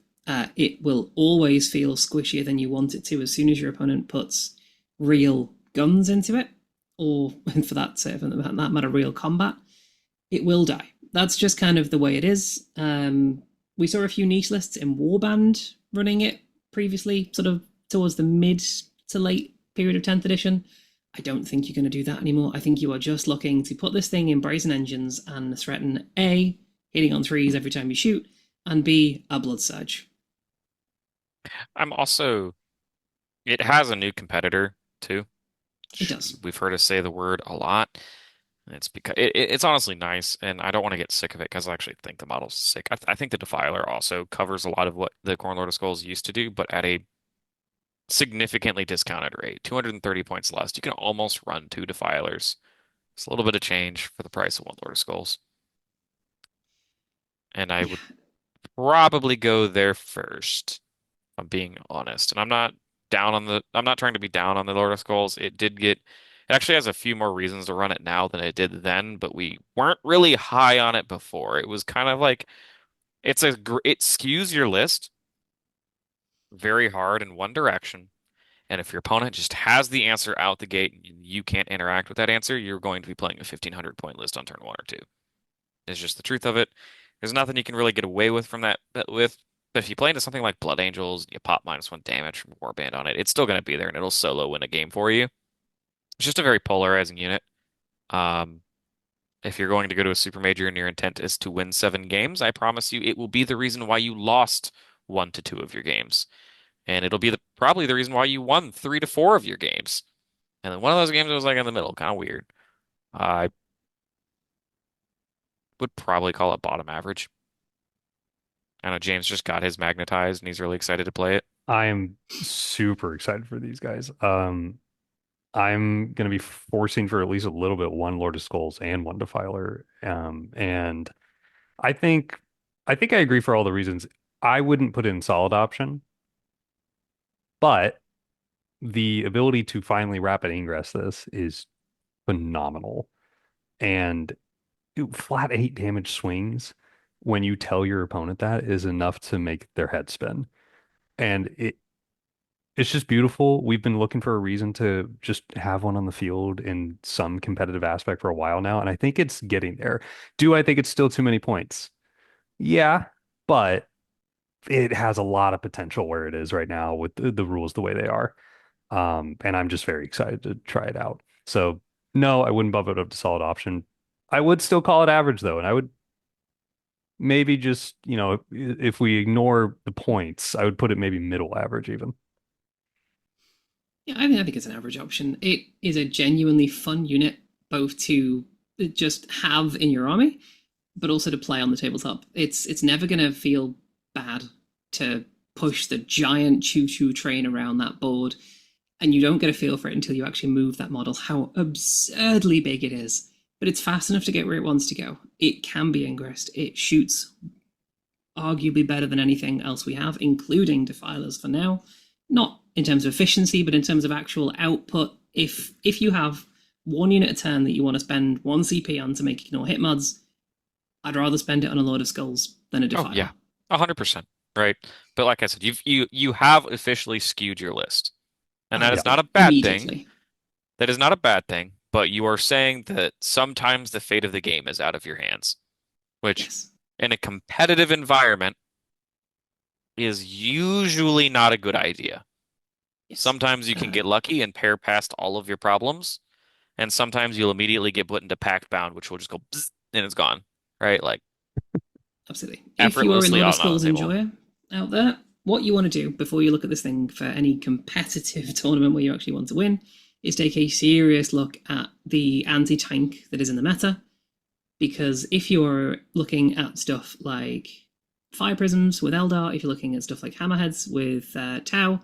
It will always feel squishier than you want it to as soon as your opponent puts real guns into it, or for that matter, real combat. It will die. That's just kind of the way it is. We saw a few niche lists in Warband running it previously, sort of towards the mid to late period of 10th edition. I don't think you're going to do that anymore. I think you are just looking to put this thing in Brazen Engines and threaten A, hitting on threes every time you shoot, and B, a Blood Surge.
I'm also, it has a new competitor too.
It does.
We've heard us say the word a lot. And it's because it's honestly nice, and I don't want to get sick of it because I actually think the model's sick. I think the Defiler also covers a lot of what the Khorne Lord of Skulls used to do, but at a significantly discounted rate, 230 points less. You can almost run 2 Defilers. It's a little bit of change for the price of one Lord of Skulls. And I
Yeah,
would probably go there first, if I'm being honest. And I'm not trying to be down on the Lord of Skulls. It actually has a few more reasons to run it now than it did then, but we weren't really high on it before. It was kind of like it skews your list very hard in one direction. And if your opponent just has the answer out the gate and you can't interact with that answer, you're going to be playing a 1500 point list on turn 1 or 2. It's just the truth of it. There's nothing you can really get away with from that. But if you play into something like Blood Angels, you pop -1 damage from Warband on it, it's still going to be there and it'll solo win a game for you. It's just a very polarizing unit. Um, if you're going to go to a super major and your intent is to win 7 games, I promise you it will be the reason why you lost 1 to 2 of your games. And it'll be probably the reason why you won 3 to 4 of your games. And then one of those games was like in the middle, kind of weird. I would probably call it bottom average. I know James just got his magnetized and he's really excited to play it.
I am super excited for these guys. I'm going to be forcing for at least a little bit one Lord of Skulls and one Defiler. And I think I think I agree for all the reasons. I wouldn't put in solid option, but the ability to finally rapid ingress this is phenomenal. And flat 8 damage swings when you tell your opponent that is enough to make their head spin. And it's just beautiful. We've been looking for a reason to just have one on the field in some competitive aspect for a while now, and I think it's getting there. Do I think it's still too many points? Yeah, but it has a lot of potential where it is right now with the rules the way they are. And I'm just very excited to try it out. So no, I wouldn't bump it up to solid option. I would still call it average though, and I would maybe just, if we ignore the points, I would put it maybe middle average even.
yeah, I think it's an average option. It is a genuinely fun unit, both to just have in your army, but also to play on the tabletop. It's never gonna feel bad to push the giant choo-choo train around that board, and you don't get a feel for it until you actually move that model. How absurdly big it is, but it's fast enough to get where it wants to go. It can be ingressed. It shoots arguably better than anything else we have, including Defilers for now. Not in terms of efficiency, but in terms of actual output. If you have one unit a turn that you want to spend one CP on to make ignore hit mods, I'd rather spend it on a Lord of Skulls than a
Oh
Defiler.
yeah, 100%. Right. But like I said, you have officially skewed your list. And
Oh
that
yeah,
is
Yeah.
not a bad thing.
immediately.
That is not a bad thing, but you are saying that sometimes the fate of the game is out of your hands, which
Yes.
in a competitive environment is usually not a good idea.
Yes.
Sometimes you can
Uh,
get lucky and pair past all of your problems, and sometimes you'll immediately get put into pact bound, which will just go bzz, and it's gone, right? Like
Absolutely. If you are a
effortlessly
Lord of
on the
Skulls
table.
enjoyer out there, what you want to do before you look at this thing for any competitive tournament where you actually want to win is take a serious look at the anti tank that is in the meta. Because if you're looking at stuff like Fire Prisms with Eldar, if you're looking at stuff like Hammerheads with Tau,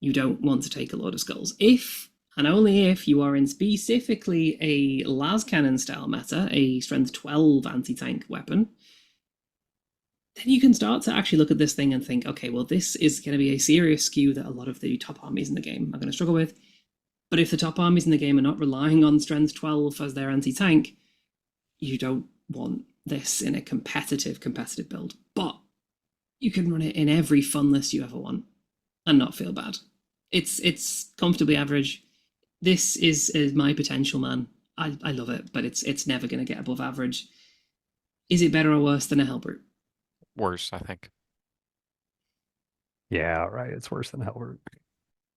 you don't want to take a Lord of Skulls. If and only if you are in specifically a las cannon style meta, a strength 12 anti tank weapon, then you can start to actually look at this thing and think, okay, well, this is going to be a serious skew that a lot of the top armies in the game are going to struggle with. But if the top armies in the game are not relying on strength 12 as their anti tank, you don't want this in a competitive build. But you can run it in every fun list you ever want and not feel bad. It's comfortably average. This is my potential, man. I love it, but it's never going to get above average. Is it better or worse than a Hellbrute?
Worse, I think.
Yeah, right. It's worse than Hellbert.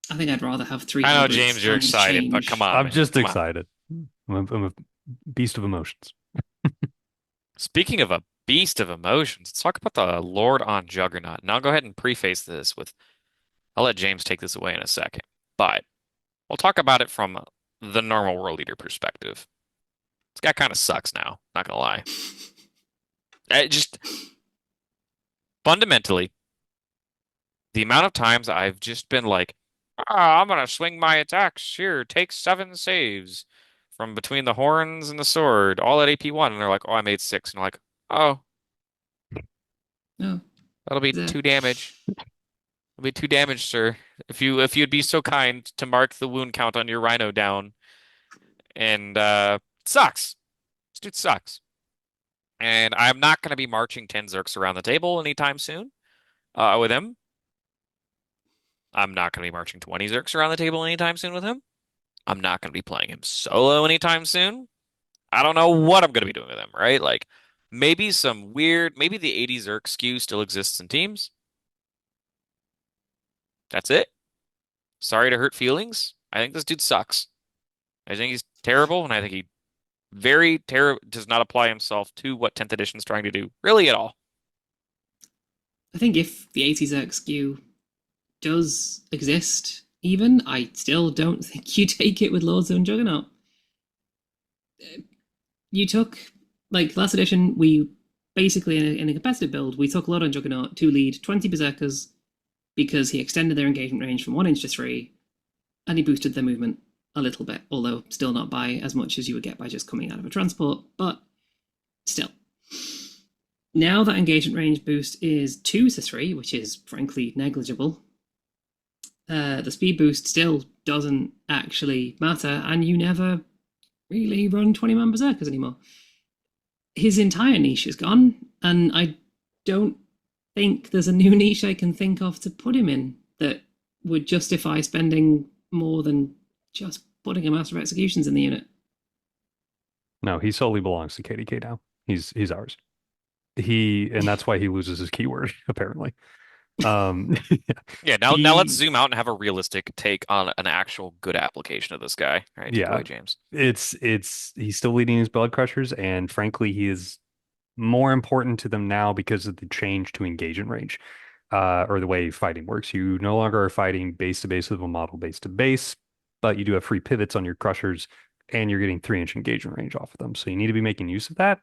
I think I'd rather have three
I know,
Hellbrutes
James, you're
and
excited, but come
change.
on,
I'm
man.
just
Come on.
excited. I'm a beast of emotions.
Speaking of a beast of emotions, let's talk about the Lord on Juggernaut. And I'll go ahead and preface this with I'll let James take this away in a second. But we'll talk about it from the normal world leader perspective. This guy kind of sucks now, not gonna lie. Just fundamentally, the amount of times I've just been like, Ah, I'm gonna swing my attacks. Here, take 7 saves from between the horns and the sword, all at AP1. And they're like, oh, I made 6. And I'm like, oh,
No,
that'll be
the
2 damage. It'll be 2 damage, sir. If you'd be so kind to mark the wound count on your rhino down. And sucks. This dude sucks. And I'm not gonna be marching 10 Zerks around the table anytime soon. With him. I'm not gonna be marching 20 Zerks around the table anytime soon with him. I'm not gonna be playing him solo anytime soon. I don't know what I'm going to be doing with him, right? Like maybe maybe the 80 Zerk skew still exists in teams. That's it. Sorry to hurt feelings. I think this dude sucks. I think he's terrible, and I think he very terrible does not apply himself to what 10th edition is trying to do, really at all.
I think if the 80s XQ does exist, even, I still don't think you take it with Lord Zone Juggernaut. You took, like, last edition, we basically, in a competitive build, we took Lord on Juggernaut to lead 20 Berserkers because he extended their engagement range from 1 inch to 3, and he boosted their movement a little bit, although still not by as much as you would get by just coming out of a transport, but still. Now that engagement range boost is 2 to 3, which is frankly negligible, the speed boost still doesn't actually matter, and you never really run 20-man Berserkers anymore. His entire niche is gone, and I don't think there's a new niche I can think of to put him in that would justify spending more than just putting a Master of Executions in the unit.
No, he solely belongs to KDK now. He's ours. And that's why he loses his keyword, apparently. Um,
Yeah, now let's
he,
zoom out and have a realistic take on an actual good application of this guy. All right, take it
yeah,
away, James.
he's still leading his blood crushers, and frankly, he is more important to them now because of the change to engagement range, or the way fighting works. You no longer are fighting base to base with a model base to base, but you do have free pivots on your crushers, and you're getting 3 inch engagement range off of them. So you need to be making use of that.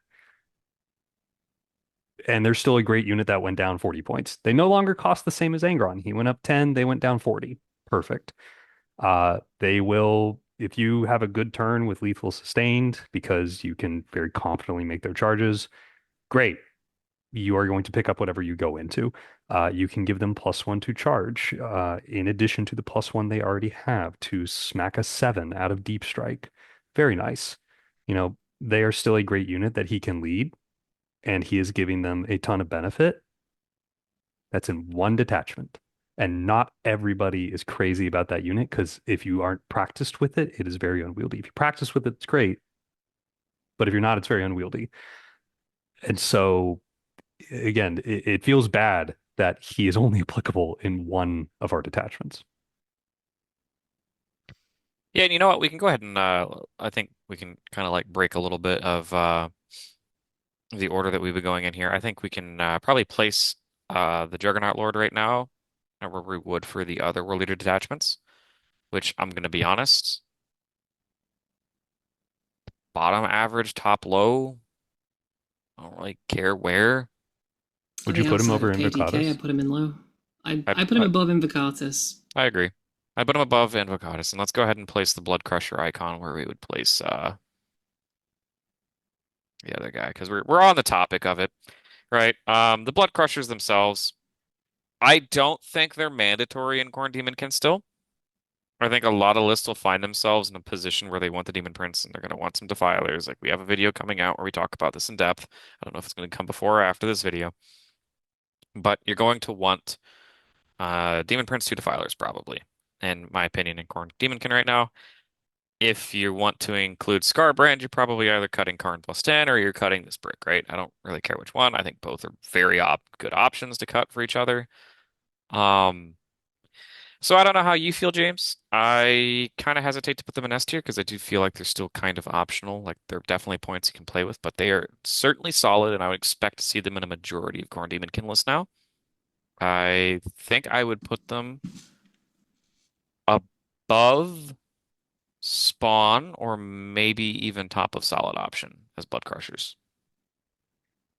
And they're still a great unit that went down 40 points. They no longer cost the same as Angron. He went up 10, they went down 40. Perfect. They will, if you have a good turn with lethal sustained, because you can very confidently make their charges, great. You are going to pick up whatever you go into. You can give them +1 to charge, in addition to the +1 they already have to smack a 7 out of deep strike. Very nice. They are still a great unit that he can lead, and he is giving them a ton of benefit. That's in one detachment. And not everybody is crazy about that unit because if you aren't practiced with it, it is very unwieldy. If you practice with it, it's great. But if you're not, it's very unwieldy. And so, again, it feels bad that he is only applicable in one of our detachments.
Yeah, and you know what? We can go ahead and I think we can kind of like break a little bit of the order that we've been going in here. I think we can probably place the Juggernaut Lord right now where we would for the other World Leader detachments, which I'm going to be honest, bottom average, top low. I don't really care where.
I
Would you
think
put him
outside
over
of KDK, I
Invocatus?
put him in low.
I,
I put him
I
above Invocatus.
I agree. I put him above Invocatus, and let's go ahead and place the Blood Crusher icon where we would place the other guy because we're on the topic of it, right? The Blood Crushers themselves, I don't think they're mandatory in Khorne Demonkin still. I think a lot of lists will find themselves in a position where they want the Demon Prince and they're going to want some Defilers. Like we have a video coming out where we talk about this in depth. I don't know if it's going to come before or after this video, but you're going to want Demon Prince 2 Defilers probably, in my opinion, in Khorne Demonkin right now. If you want to include Scarbrand, you're probably either cutting Karn +10 or you're cutting this brick, right? I don't really care which one. I think both are very op good options to cut for each other. Um, so I don't know how you feel, James. I kind of hesitate to put them in S tier because I do feel like they're still kind of optional. Like they're definitely points you can play with, but they are certainly solid, and I would expect to see them in a majority of Khorne Demonkin lists now. I think I would put them above Spawn, or maybe even top of solid option as Blood Crushers.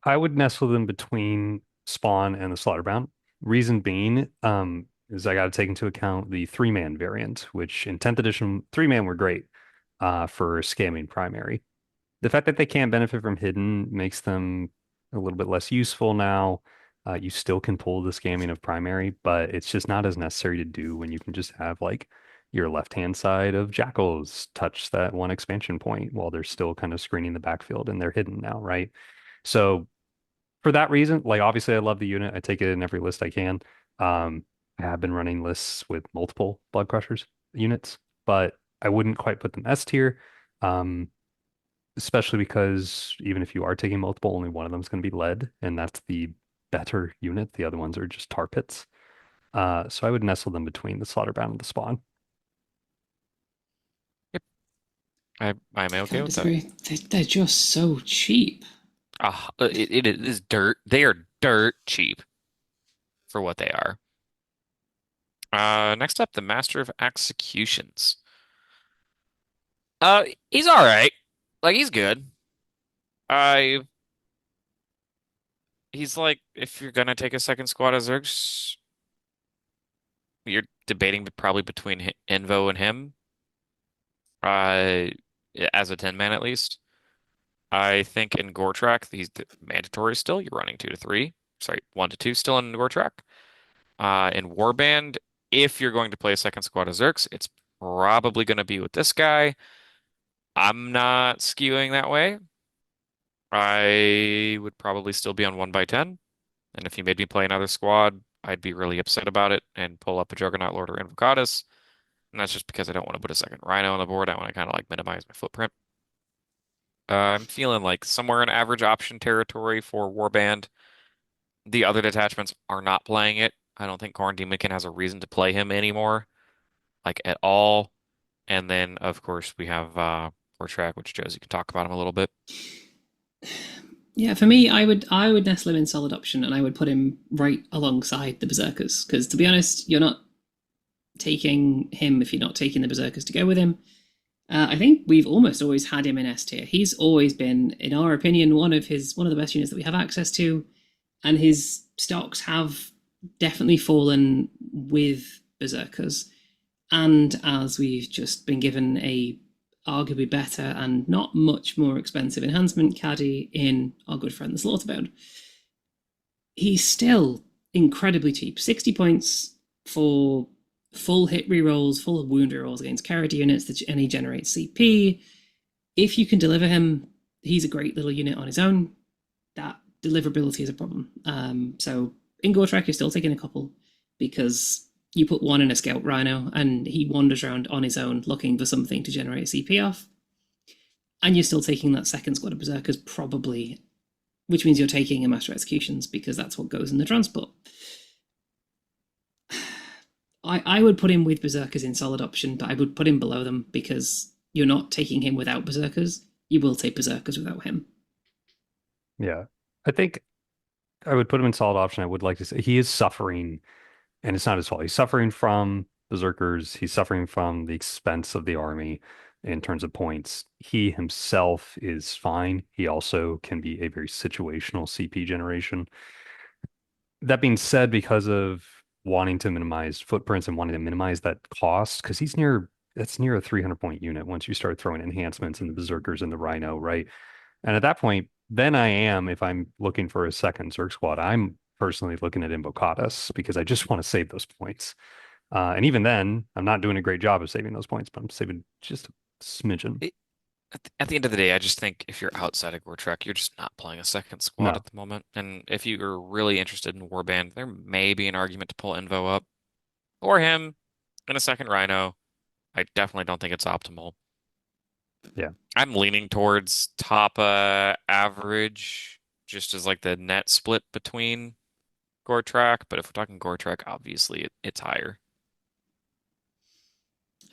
I would nestle them between Spawn and the Slaughterbound. Reason being, is I got to take into account the 3-man variant, which in 10th edition, 3-man were great for scamming primary. The fact that they can't benefit from hidden makes them a little bit less useful now. You still can pull the scamming of primary, but it's just not as necessary to do when you can just have like your left-hand side of jackals touch that one expansion point while they're still kind of screening the backfield and they're hidden now, right? So for that reason, like obviously I love the unit. I take it in every list I can. I have been running lists with multiple Blood Crushers units, but I wouldn't quite put them S tier. Um, Especially because even if you are taking multiple, only one of them is going to be lead, and that's the better unit. The other ones are just tar pits. So I would nestle them between the Slaughterbound and the Spawn.
Yep, I'm
I
okay
can't
with that.
disagree. They're just so cheap.
It is dirt. They are dirt cheap for what they are. Next up, the Master of Executions. He's all right. Like he's good. I he's like if you're gonna take a second squad of Zergs, you're debating probably between Invo and him. Uh, as a 10 man at least. I think in Gore Track, he's mandatory still. You're running 2 to 3. Sorry, 1 to 2 still in Gore Track. In Warband, if you're going to play a second squad of Zerks, it's probably going to be with this guy. I'm not skewing that way. I would probably still be on 1 by 10. And if you made me play another squad, I'd be really upset about it and pull up a Juggernaut Lord or Invocatus. And that's just because I don't want to put a second Rhino on the board. I want to kind of like minimize my footprint. I'm feeling like somewhere in average option territory for Warband. The other detachments are not playing it. I don't think Khorne Demonkin has a reason to play him anymore, like at all. And then, of course, we have Track, which Josie can talk about him a little bit.
Yeah, for me, I would nestle him in solid option, and I would put him right alongside the berserkers. Because to be honest, you're not taking him if you're not taking the berserkers to go with him. I think we've almost always had him in S tier. He's always been, in our opinion, one of the best units that we have access to, and his stocks have definitely fallen with berserkers. And as we've just been given a arguably better and not much more expensive enhancement caddy in our good friend the Slaughterbound, he's still incredibly cheap. 60 points for full hit rerolls, full wound rerolls against character units, and he generates CP. If you can deliver him, he's a great little unit on his own. That deliverability is a problem. So in Gotrek, you're still taking a couple because you put one in a Scout Rhino and he wanders around on his own looking for something to generate CP off. And you're still taking that second squad of Berserkers, probably, which means you're taking a Master Executions because that's what goes in the transport. I would put him with Berserkers in solid option, but I would put him below them because you're not taking him without Berserkers. You will take Berserkers without him.
Yeah. I think I would put him in solid option. I would like to say he is suffering, and it's not his fault. He's suffering from berserkers. He's suffering from the expense of the army in terms of points. He himself is fine. He also can be a very situational CP generation. That being said, because of wanting to minimize footprints and wanting to minimize that cost, because that's near a 300 point unit once you start throwing enhancements and the berserkers and the rhino, right? And at that point, then if I'm looking for a second Zerg squad, I'm personally looking at Invocatus because I just want to save those points. And even then, I'm not doing a great job of saving those points, but I'm saving just a smidgen.
It, at the end of the day, I just think if you're outside of Gore Trek, you're just not playing a second squad
No,
at the moment. And if you're really interested in Warband, there may be an argument to pull Invo up or him in a second Rhino. I definitely don't think it's optimal.
yeah,
I'm leaning towards top average, just as like the net split between Gore Track. But if we're talking Gore Track, obviously it's higher.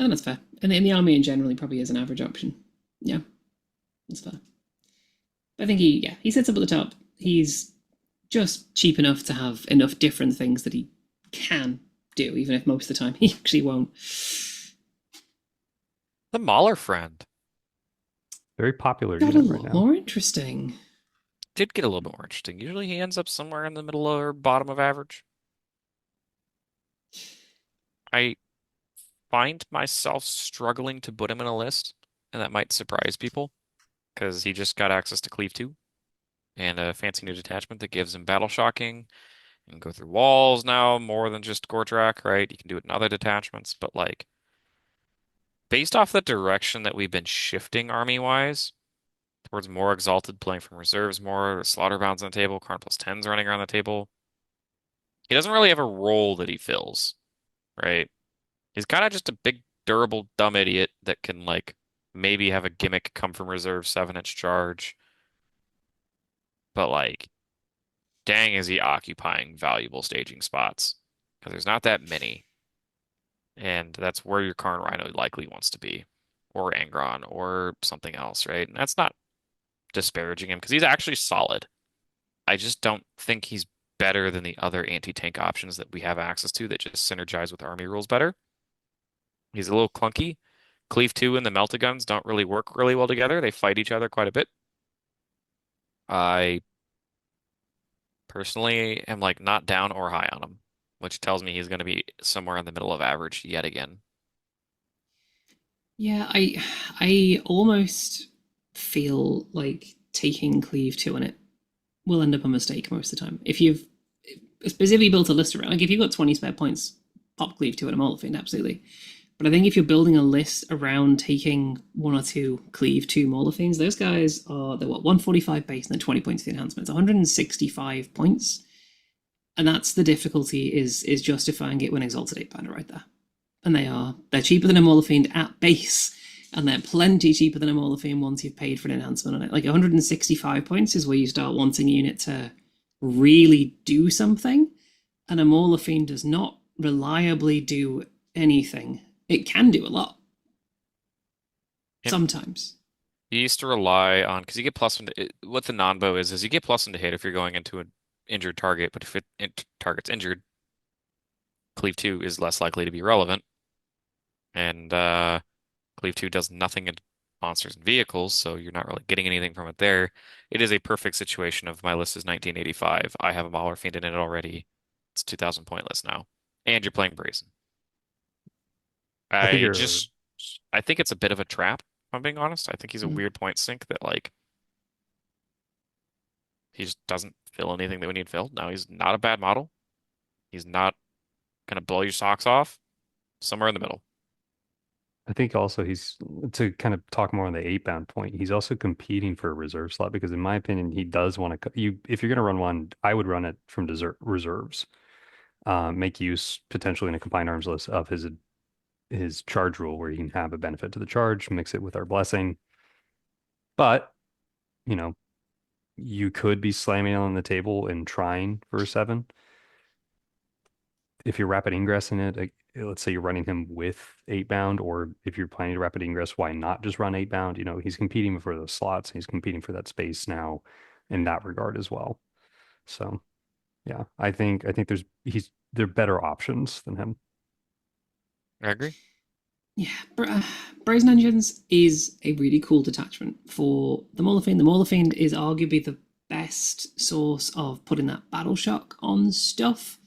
And that's fair. And in the army in general, he probably is an average option. Yeah, that's fair. But I think he sits up at the top. He's just cheap enough to have enough different things that he can do, even if most of the time he actually won't.
The Mauler friend
very popular
Got a
unit right
lot
now.
more interesting.
did get a little bit more interesting. Usually he ends up somewhere in the middle or bottom of average. I find myself struggling to put him in a list, and that might surprise people because he just got access to Cleave 2 and a fancy new detachment that gives him battle shocking and go through walls now more than just Gordrak, right? You can do it in other detachments, but like based off the direction that we've been shifting army-wise towards more exalted playing from reserves more, Slaughterbound's on the table, Khorne plus 10's running around the table. He doesn't really have a role that he fills, right? He's kind of just a big, durable, dumb idiot that can like maybe have a gimmick come from reserve 7-inch charge, but like, dang, is he occupying valuable staging spots? Because there's not that many, and that's where your Karn Rhino likely wants to be, or Angron, or something else, right? And that's not disparaging him because he's actually solid. I just don't think he's better than the other anti-tank options that we have access to that just synergize with army rules better. He's a little clunky. Cleave 2 and the Melta Guns don't really work really well together. They fight each other quite a bit. I personally am like not down or high on him, which tells me he's going to be somewhere in the middle of average yet again.
Yeah, I almost feel like taking Cleave 2 on it will end up a mistake most of the time. If you've specifically built a list around, like if you've got 20 spare points, pop Cleave 2 at a Molothian, absolutely. But I think if you're building a list around taking one or two Cleave 2 Molothians, those guys are, they're what, 145 base and then 20 points for the enhancements, 165 points. And that's the difficulty is justifying it when Exalted 8 Banner right there. And they're cheaper than a Molothian at base, and they're plenty cheaper than a Molothian once you've paid for an enhancement on it. Like 165 points is where you start wanting a unit to really do something, and a Molothian does not reliably do anything. It can do a lot
And
sometimes.
he used to rely on because you get plus one to, what the non-bow is you get plus one to hit if you're going into an injured target, but if it target's injured, Cleave 2 is less likely to be relevant. And Cleave 2 does nothing in monsters and vehicles, so you're not really getting anything from it there. It is a perfect situation of my list is 1985. I have a Mauler Fiend in it already. It's 2,000 point list now. And you're playing Brazen.
I think
I
you're
just I think it's a bit of a trap, if I'm being honest. I think he's a
Mm.
weird point sink that like he just doesn't fill anything that we need filled. Now he's not a bad model. He's not gonna blow your socks off. Somewhere in the middle.
I think also he's to kind of talk more on the 8 bound point. He's also competing for a reserve slot because, in my opinion, he does want to. You, if you're going to run one, I would run it from desert reserves. Make use potentially in a combined arms list of his charge rule, where you can have a benefit to the charge, mix it with our blessing. But you know, you could be slamming on the table and trying for a 7. If you're rapid ingress in it, like, let's say you're running him with 8 bound, or if you're planning to rapid ingress, why not just run 8 bound? He's competing for those slots. He's competing for that space now in that regard as well. So yeah, I think there are better options than him.
I agree.
Yeah, Brazen Engines is a really cool detachment for the Molothian. The Molothian is arguably the best source of putting that battle shock on stuff,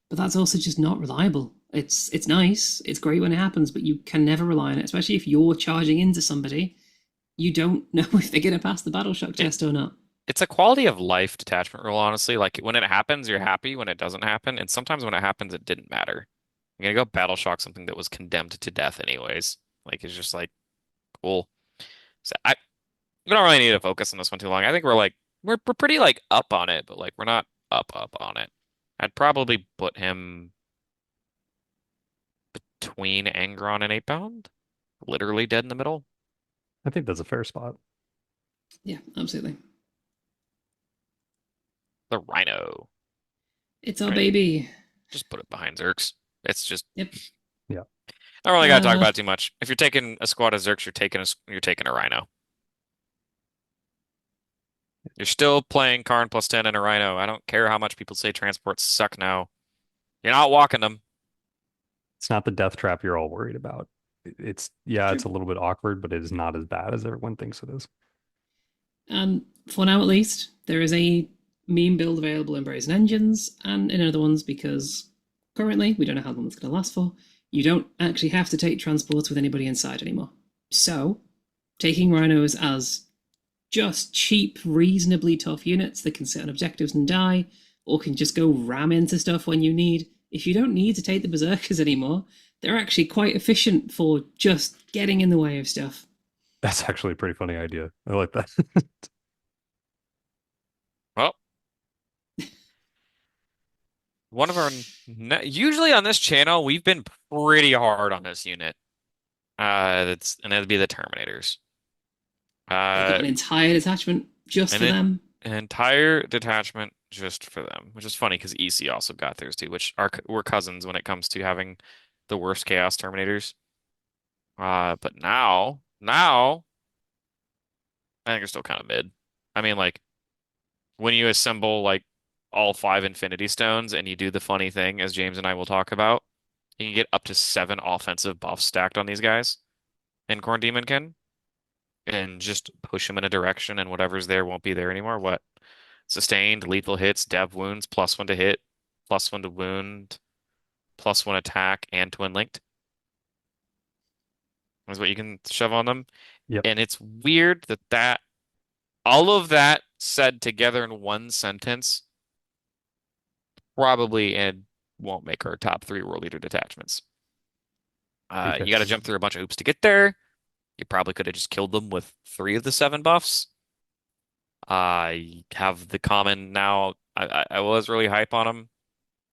but that's also just not reliable. It's nice, it's great when it happens, but you can never rely on it, especially if you're charging into somebody. You don't know if they're gonna pass the battle shock
It
test or not.
it's a quality of life detachment rule, honestly. Like when it happens, you're happy. When it doesn't happen, and sometimes when it happens, it didn't matter. You're gonna go battle shock something that was condemned to death anyways. Like it's just like cool. So we don't really need to focus on this one too long. I think we're pretty like up on it, but like we're not up on it. I'd probably put him between Angron and 8 bound, literally dead in the middle.
I think that's a fair spot.
Yeah, absolutely.
The Rhino,
It's our
right?
baby.
Just put it behind Zerks. It's just
Yep.
Yeah.
I don't really gotta talk
Uh,
about it too much. If you're taking a squad of Zerks, you're taking a Rhino. You're still playing Karn plus 10 and a Rhino. I don't care how much people say transports suck now. You're not walking them.
It's not the death trap you're all worried about. Yeah,
true.
it's a little bit awkward, but it is not as bad as everyone thinks it is.
And for now, at least, there is a meme build available in Brazen Engines and in other ones because currently we don't know how long it's going to last for. You don't actually have to take transports with anybody inside anymore. So, taking rhinos as just cheap, reasonably tough units that can sit on objectives and die, or can just go ram into stuff when you need. If you don't need to take the berserkers anymore, they're actually quite efficient for just getting in the way of stuff.
That's actually a pretty funny idea. I like that.
Well, one of our usually on this channel we've been pretty hard on this unit. That's and that'd be the Terminators.
They got
Uh,
an entire detachment just
and
for
then
them.
an entire detachment just for them, which is funny because EC also got theirs too, which are we're cousins when it comes to having the worst Chaos Terminators. But now I think they're still kind of mid. I mean, like when you assemble like all five Infinity Stones and you do the funny thing, as James and I will talk about, you can get up to seven offensive buffs stacked on these guys, and Khorne Demon can, and just push them in a direction, and whatever's there won't be there anymore. What? Sustained, lethal hits, dev wounds, +1 to hit, +1 to wound, +1 attack, and twin linked is what you can shove on them.
Yep.
And it's weird that all of that said together in one sentence probably and won't make our top three world leader detachments. You got to
Because
jump through a bunch of hoops to get there. You probably could have just killed them with three of the seven buffs. I have the common now. I was really hype on them.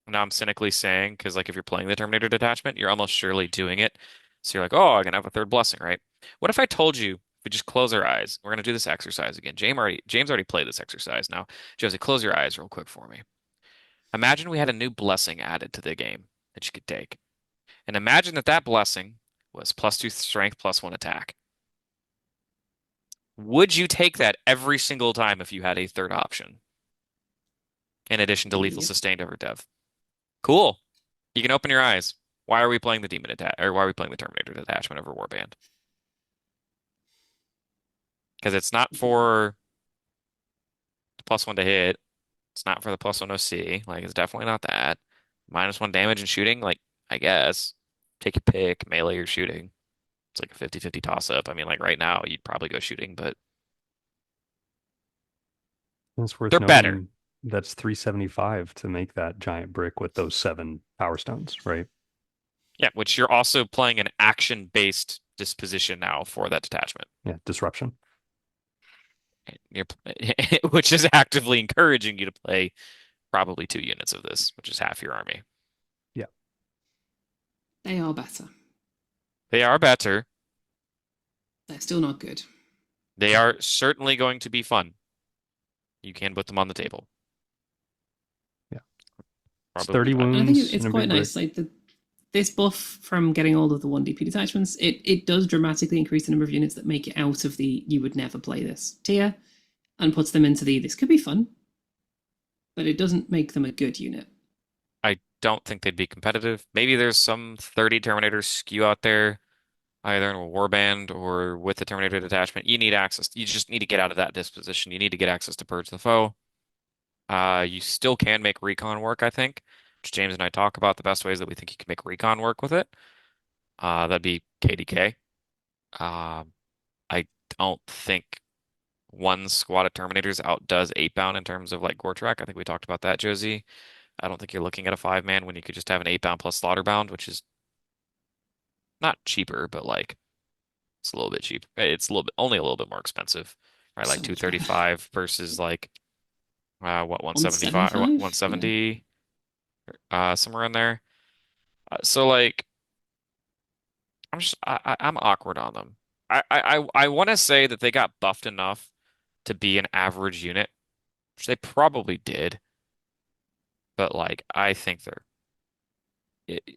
Now I'm cynically saying, because like if you're playing the Terminator detachment, you're almost surely doing it. So you're like, oh, I can have a third blessing, right? What if I told you we just close our eyes? We're gonna do this exercise again. James already played this exercise. Now, Josie, close your eyes real quick for me. Imagine we had a new blessing added to the game that you could take. And imagine that blessing was +2 strength, +1 attack. Would you take that every single time if you had a third option, in addition to lethal
Yep.
sustained over dev? Cool. You can open your eyes. Why are we playing the demon attack, or why are we playing the Terminator detachment over Warband? Because it's not for the +1 to hit. It's not for the +1 OC. Like, it's definitely not that. -1 damage and shooting, like, I guess. Take your pick, melee or shooting. It's like a 50-50 toss-up. I mean, like, right now, you'd probably go shooting, but
it's worth
they're better.
noting that's 375 to make that giant brick with those seven power stones, right?
Yeah, which you're also playing an action-based disposition now for that detachment.
Yeah, disruption.
You're, which is actively encouraging you to play probably 2 units of this, which is half your army.
Yeah.
They are better.
They are better.
They're still not good.
They are certainly going to be fun. You can put them on the table.
Yeah. It's
Probably.
30
And I think
wounds
it's
in a
quite
big brick.
nice. Like this buff from getting all of the 1 DP detachments, it does dramatically increase the number of units that make it out of the you would never play this tier and puts them into the this could be fun, but it doesn't make them a good unit.
I don't think they'd be competitive. Maybe there's some 30 Terminator skew out there, either in a warband or with the Terminator detachment. You need access. You just need to get out of that disposition. You need to get access to purge the foe. You still can make recon work, I think. Which James and I talk about the best ways that we think you can make recon work with it. That'd be KDK. I don't think one squad of Terminators outdoes 8-bound in terms of like gore track. I think we talked about that, Josie. I don't think you're looking at a 5-man when you could just have an 8-bound plus Slaughterbound, which is not cheaper, but like it's a little bit cheap. It's a little bit only a little bit more expensive, right? Like
So much better.
235 versus like what 175 or
175? Yeah.
170, somewhere in there. So like I'm awkward on them. I want to say that they got buffed enough to be an average unit, which they probably did, but like I think they're i-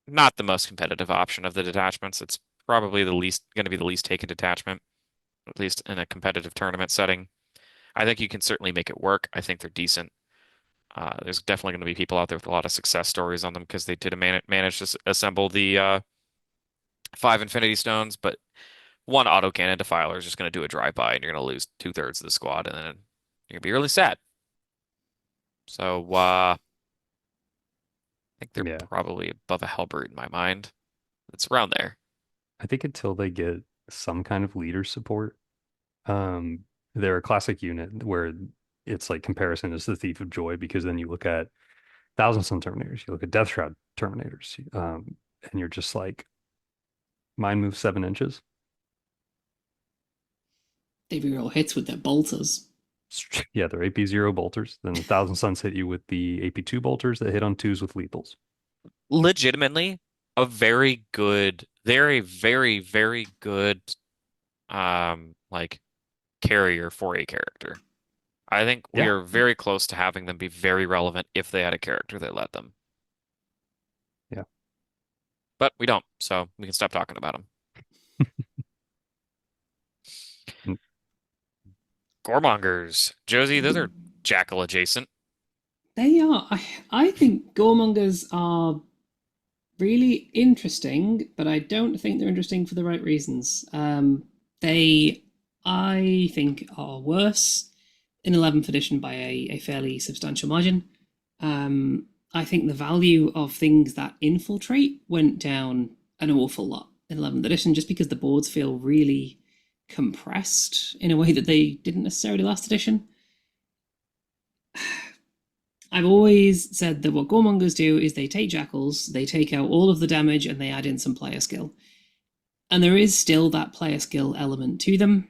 not the most competitive option of the detachments. It's probably the least going to be the least taken detachment, at least in a competitive tournament setting. I think you can certainly make it work. I think they're decent. There's definitely going to be people out there with a lot of success stories on them because they did manage to assemble the 5 Infinity Stones, but one autocannon defiler is just going to do a drive-by and you're going to lose 2/3 of the squad and then you're going to be really sad. So, think they're
Yeah.
probably above a halberd in my mind. It's around there.
I think until they get some kind of leader support, um, they're a classic unit where it's like comparison is the thief of joy because then you look at Thousand Sun Terminators, you look at Death Shroud Terminators, and you're just like, mine moves 7 inches.
They reroll hits with their bolters.
Yeah, they're AP0 bolters. Then the Thousand Suns hit you with the AP2 bolters that hit on twos with lethals.
Legitimately, a very good, very, very, very good, like carrier for a character. I think we
Yeah,
are very close to having them be very relevant if they had a character that let them.
yeah.
But we don't, so we can stop talking about them.
And
Goremongers. Josie, those are jackal adjacent.
They are. I think Goremongers are really interesting, but I don't think they're interesting for the right reasons. They, I think, are worse in 11th edition by a fairly substantial margin. I think the value of things that infiltrate went down an awful lot in 11th edition just because the boards feel really compressed in a way that they didn't necessarily last edition. I've always said that what Goremongers do is they take Jackals, they take out all of the damage, and they add in some player skill. And there is still that player skill element to them,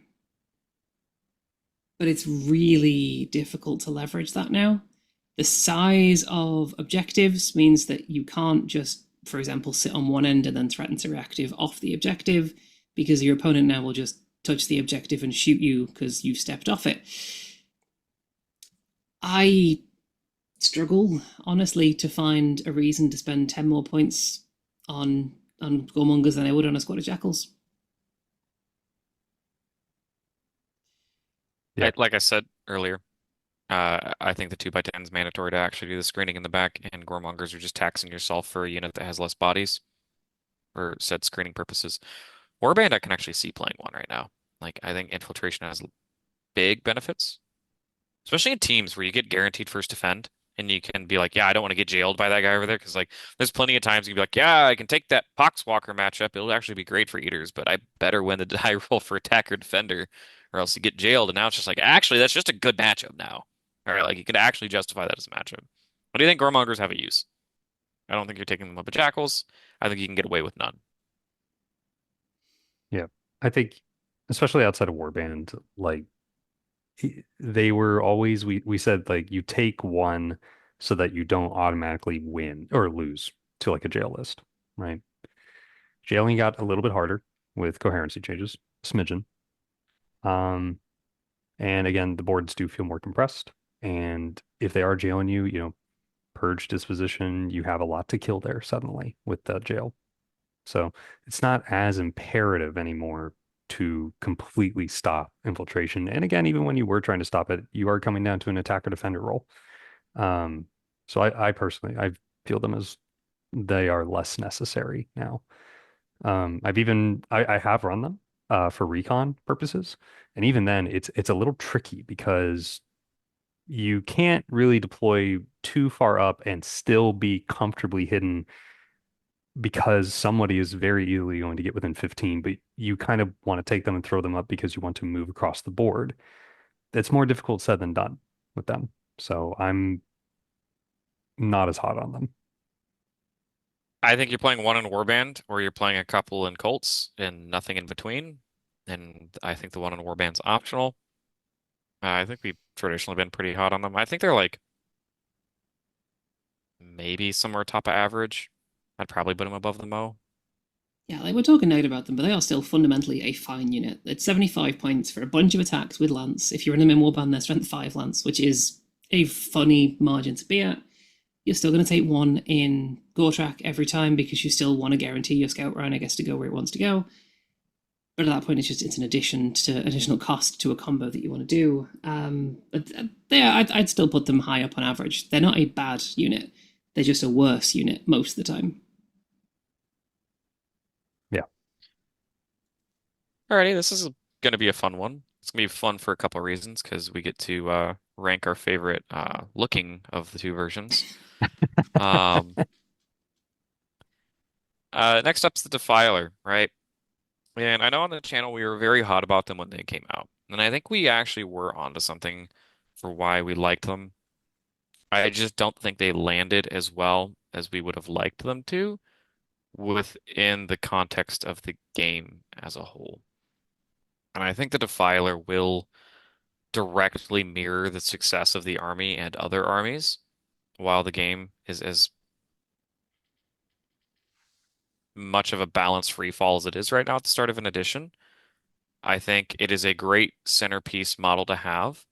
but it's really difficult to leverage that now. The size of objectives means that you can't just, for example, sit on one end and then threaten to reactive off the objective, because your opponent now will just touch the objective and shoot you because you've stepped off it. I struggle, honestly, to find a reason to spend 10 more points on Goremongers than I would on a squad of Jackals.
yeah,
Like I said earlier, I think the 2x10 is mandatory to actually do the screening in the back, and Goremongers are just taxing yourself for a unit that has less bodies for said screening purposes. Warband, I can actually see playing one right now. Like, I think infiltration has big benefits, especially in teams where you get guaranteed first defend, and you can be like, yeah, I don't want to get jailed by that guy over there, because like, there's plenty of times you can be like, yeah, I can take that Poxwalker matchup. It'll actually be great for eaters, but I better win the die roll for attacker defender, or else you get jailed. And now it's just like, actually, that's just a good matchup now. All right, like you can actually justify that as a matchup. What do you think Goremongers have a use? I don't think you're taking them up at Jackals. I think you can get away with none.
yeah. I think, especially outside of Warband, like they were always we said like you take one so that you don't automatically win or lose to like a jail list, right? Jailing got a little bit harder with coherency changes, smidgen. Um, and again, the boards do feel more compressed. And if they are jailing you, purge disposition, you have a lot to kill there suddenly with that jail. So it's not as imperative anymore to completely stop infiltration. And again, even when you were trying to stop it, you are coming down to an attacker defender role. Um, so I personally I feel them as they are less necessary now. I have run them for recon purposes, and even then it's a little tricky because you can't really deploy too far up and still be comfortably hidden because somebody is very easily going to get within 15, but you kind of want to take them and throw them up because you want to move across the board. It's more difficult said than done with them. So I'm not as hot on them.
I think you're playing one in Warband, or you're playing a couple in Colts, and nothing in between. And I think the one in Warband's optional. I think we've traditionally been pretty hot on them. I think they're like maybe somewhere top of average. I'd probably put them above the Mo.
Yeah, like we're talking negative about them, but they are still fundamentally a fine unit. It's 75 points for a bunch of attacks with Lance. If you're in a Min Warband, they're Strength 5 Lance, which is a funny margin to be at. You're still going to take one in Gortrak every time because you still want to guarantee your Scout Rhino gets to go where it wants to go. But at that point, it's an addition to additional cost to a combo that you want to do. But I'd still put them high up on average. They're not a bad unit. They're just a worse unit most of the time.
Yeah.
Alrighty, this is going to be a fun one. It's going to be fun for a couple of reasons because we get to rank our favorite looking of the two versions. Um, Next up's the Defiler, right? And I know on the channel we were very hot about them when they came out. And I think we actually were onto something for why we liked them. I just don't think they landed as well as we would have liked them to within the context of the game as a whole. And I think the Defiler will directly mirror the success of the army and other armies, while the game is as much of a balanced free fall as it is right now at the start of an edition. I think it is a great centerpiece model to have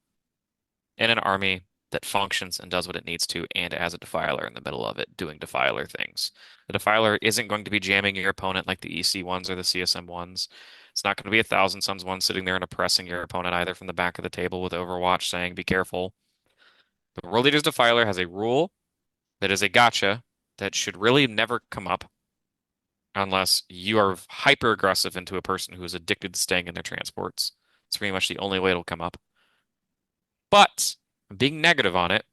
in an army that functions and does what it needs to, and as a defiler in the middle of it, doing defiler things. The defiler isn't going to be jamming your opponent like the EC ones or the CSM ones. It's not going to be a Thousand Suns one sitting there and oppressing your opponent either from the back of the table with Overwatch saying, be careful. The World Leaders Defiler has a rule that is a gotcha that should really never come up unless you are hyper aggressive into a person who is addicted to staying in their transports. It's pretty much the only way it'll come up. But being negative on it,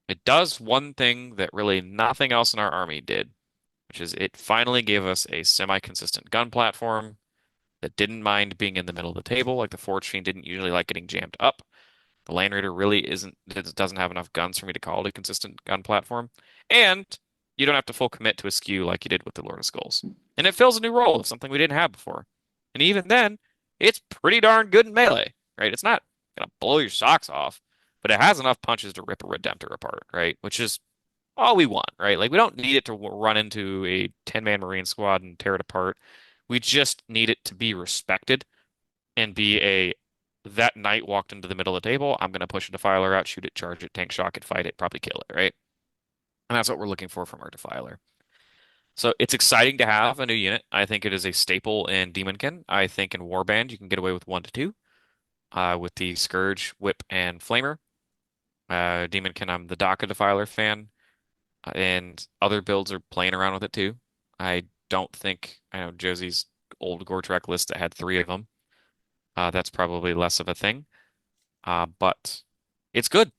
it does one thing that really nothing else in our army did, which is it finally gave us a semi-consistent gun platform that didn't mind being in the middle of the table, like the Forge Fiend didn't usually like getting jammed up. The Land Raider really isn't, it doesn't have enough guns for me to call it a consistent gun platform. And you don't have to full commit to a skew like you did with the Lord of Skulls. And it fills a new role of something we didn't have before. And even then, it's pretty darn good in melee, right? It's not gonna blow your socks off, but it has enough punches to rip a Redemptor apart, right? Which is all we want, right? Like we don't need it to run into a 10-man Marine squad and tear it apart. We just need it to be respected and be a that knight walked into the middle of the table. I'm going to push a defiler out, shoot it, charge it, tank shock it, fight it, probably kill it, right? And that's what we're looking for from our defiler. So it's exciting to have a new unit. I think it is a staple in Demonkin. I think in Warband you can get away with 1 to 2 with the Scourge, Whip, and Flamer. Demonkin, I'm the Daka Defiler fan, and other builds are playing around with it too. I don't think I know Josie's old Gore-Trek list that had 3 of them. That's probably less of a thing. But it's good.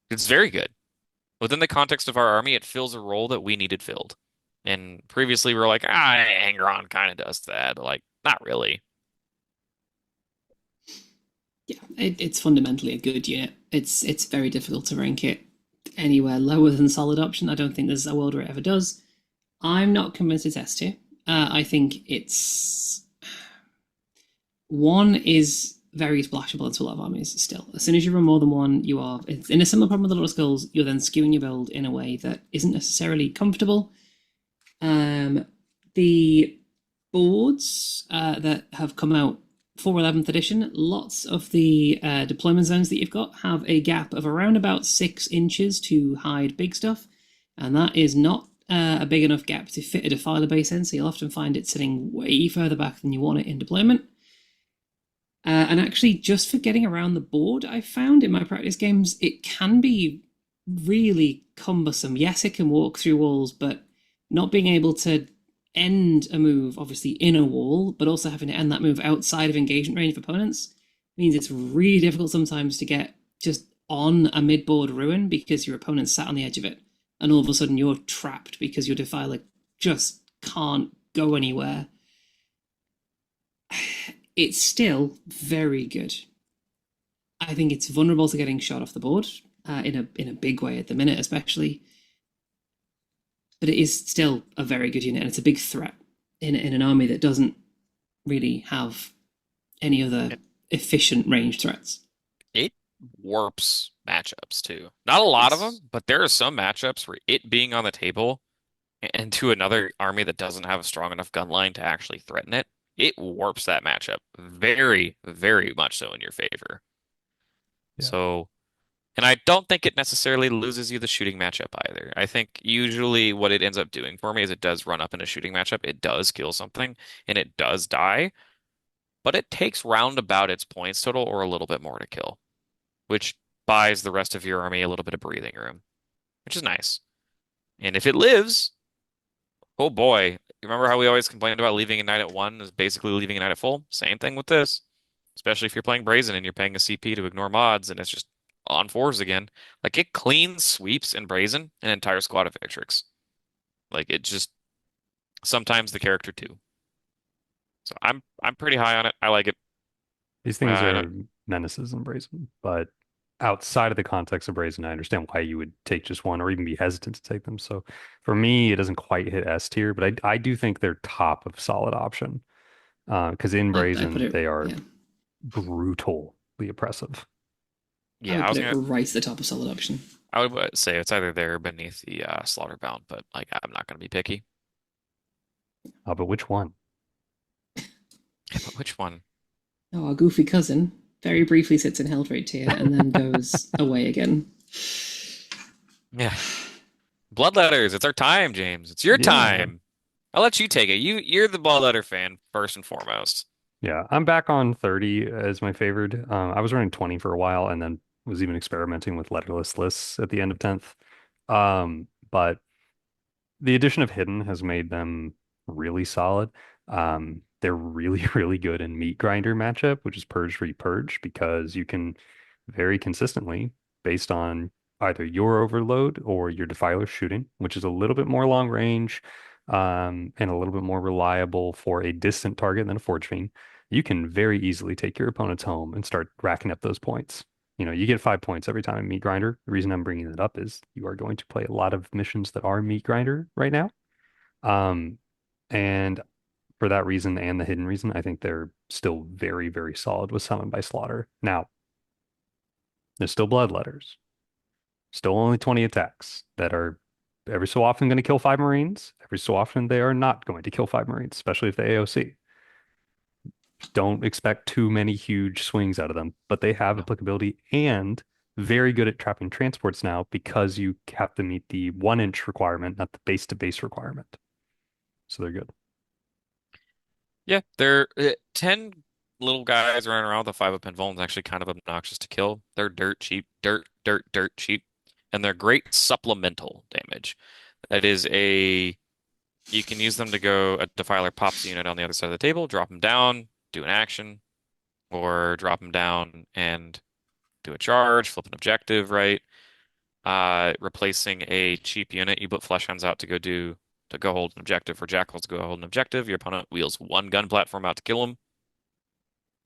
It's very good. Within the context of our army, it fills a role that we needed filled. And previously we were like, Angron kind of does that. But like, not really.
Yeah, it's fundamentally a good unit. It's very difficult to rank it anywhere lower than solid option. I don't think there's a world where it ever does. I'm not convinced it's S2. I think it's one is very splashable into a lot of armies still. As soon as you run more than one, you are it's in a similar problem with the Little Skulls, you're then skewing your build in a way that isn't necessarily comfortable. The boards that have come out for 11th edition, lots of the deployment zones that you've got have a gap of around about 6 inches to hide big stuff, and that is not a big enough gap to fit a defiler base in, so you'll often find it sitting way further back than you want it in deployment. And actually, just for getting around the board, I found in my practice games, it can be really cumbersome. Yes, it can walk through walls, but not being able to end a move, obviously, in a wall, but also having to end that move outside of engagement range of opponents means it's really difficult sometimes to get just on a mid-board ruin because your opponent's sat on the edge of it. And all of a sudden, you're trapped because your defiler just can't go anywhere. It's still very good. I think it's vulnerable to getting shot off the board in a big way at the minute, especially. But it is still a very good unit, and it's a big threat in an army that doesn't really have any other
It,
efficient range threats.
it warps matchups too. Not a lot of them,
Yes.
but there are some matchups where it being on the table and to another army that doesn't have a strong enough gun line to actually threaten it, it warps that matchup very, very much so in your favor.
Yeah.
So, and I don't think it necessarily loses you the shooting matchup either. I think usually what it ends up doing for me is it does run up in a shooting matchup. It does kill something and it does die, but it takes roundabout its points total or a little bit more to kill, which buys the rest of your army a little bit of breathing room, which is nice. And if it lives, oh boy, remember how we always complained about leaving a knight at 1 is basically leaving a knight at full? Same thing with this. Especially if you're playing Brazen and you're paying a CP to ignore mods and it's just on 4s again. Like it clean sweeps in Brazen an entire squad of Victrix. Like it just sometimes the character too. So I'm pretty high on it. I like it.
These things
And
are menaces in Brazen, but outside of the context of Brazen, I understand why you would take just one or even be hesitant to take them. So for me, it doesn't quite hit S tier, but I do think they're top of solid option. Because in
I put
Brazen,
it,
they are
yeah,
brutally oppressive.
I
yeah,
would put it right at the top of solid option.
I would say it's either there or beneath the Slaughterbound, but like I'm not gonna be picky.
But which one?
But which one?
Oh, our goofy cousin very briefly sits in Hellfreight tier and then goes away again.
Yeah. Bloodletters, it's our time, James. It's your
Yeah.
time. I'll let you take it. You're the Bloodletter fan first and foremost.
Yeah, I'm back on 30 as my favored. I was running 20 for a while and then was even experimenting with letterless lists at the end of 10th. But the addition of hidden has made them really solid. They're really, really good in meat grinder matchup, which is purge free purge, because you can very consistently, based on either your overload or your defiler shooting, which is a little bit more long range, and a little bit more reliable for a distant target than a forge fiend, you can very easily take your opponent's home and start racking up those points. You get 5 points every time in Meat Grinder. The reason I'm bringing it up is you are going to play a lot of missions that are Meat Grinder right now. Um, and for that reason and the hidden reason, I think they're still very, very solid with Summon by Slaughter. Now, there's still Bloodletters, still only 20 attacks that are every so often going to kill 5 Marines. Every so often, they are not going to kill 5 Marines, especially if they AOC. Don't expect too many huge swings out of them, but they have
No.
applicability and very good at trapping transports now because you have to meet the 1 inch requirement, not the base to base requirement. So they're good.
Yeah, they're 10 little guys running around with a 5 up and Vuln's actually kind of obnoxious to kill. They're dirt cheap, dirt cheap, and they're great supplemental damage. That is a You can use them to go a Defiler pops a unit on the other side of the table, drop them down, do an action, or drop them down and do a charge, flip an objective, right? Replacing a cheap unit, you put Fleshhounds out to go hold an objective, or Jackals to go hold an objective. Your opponent wheels one gun platform out to kill them,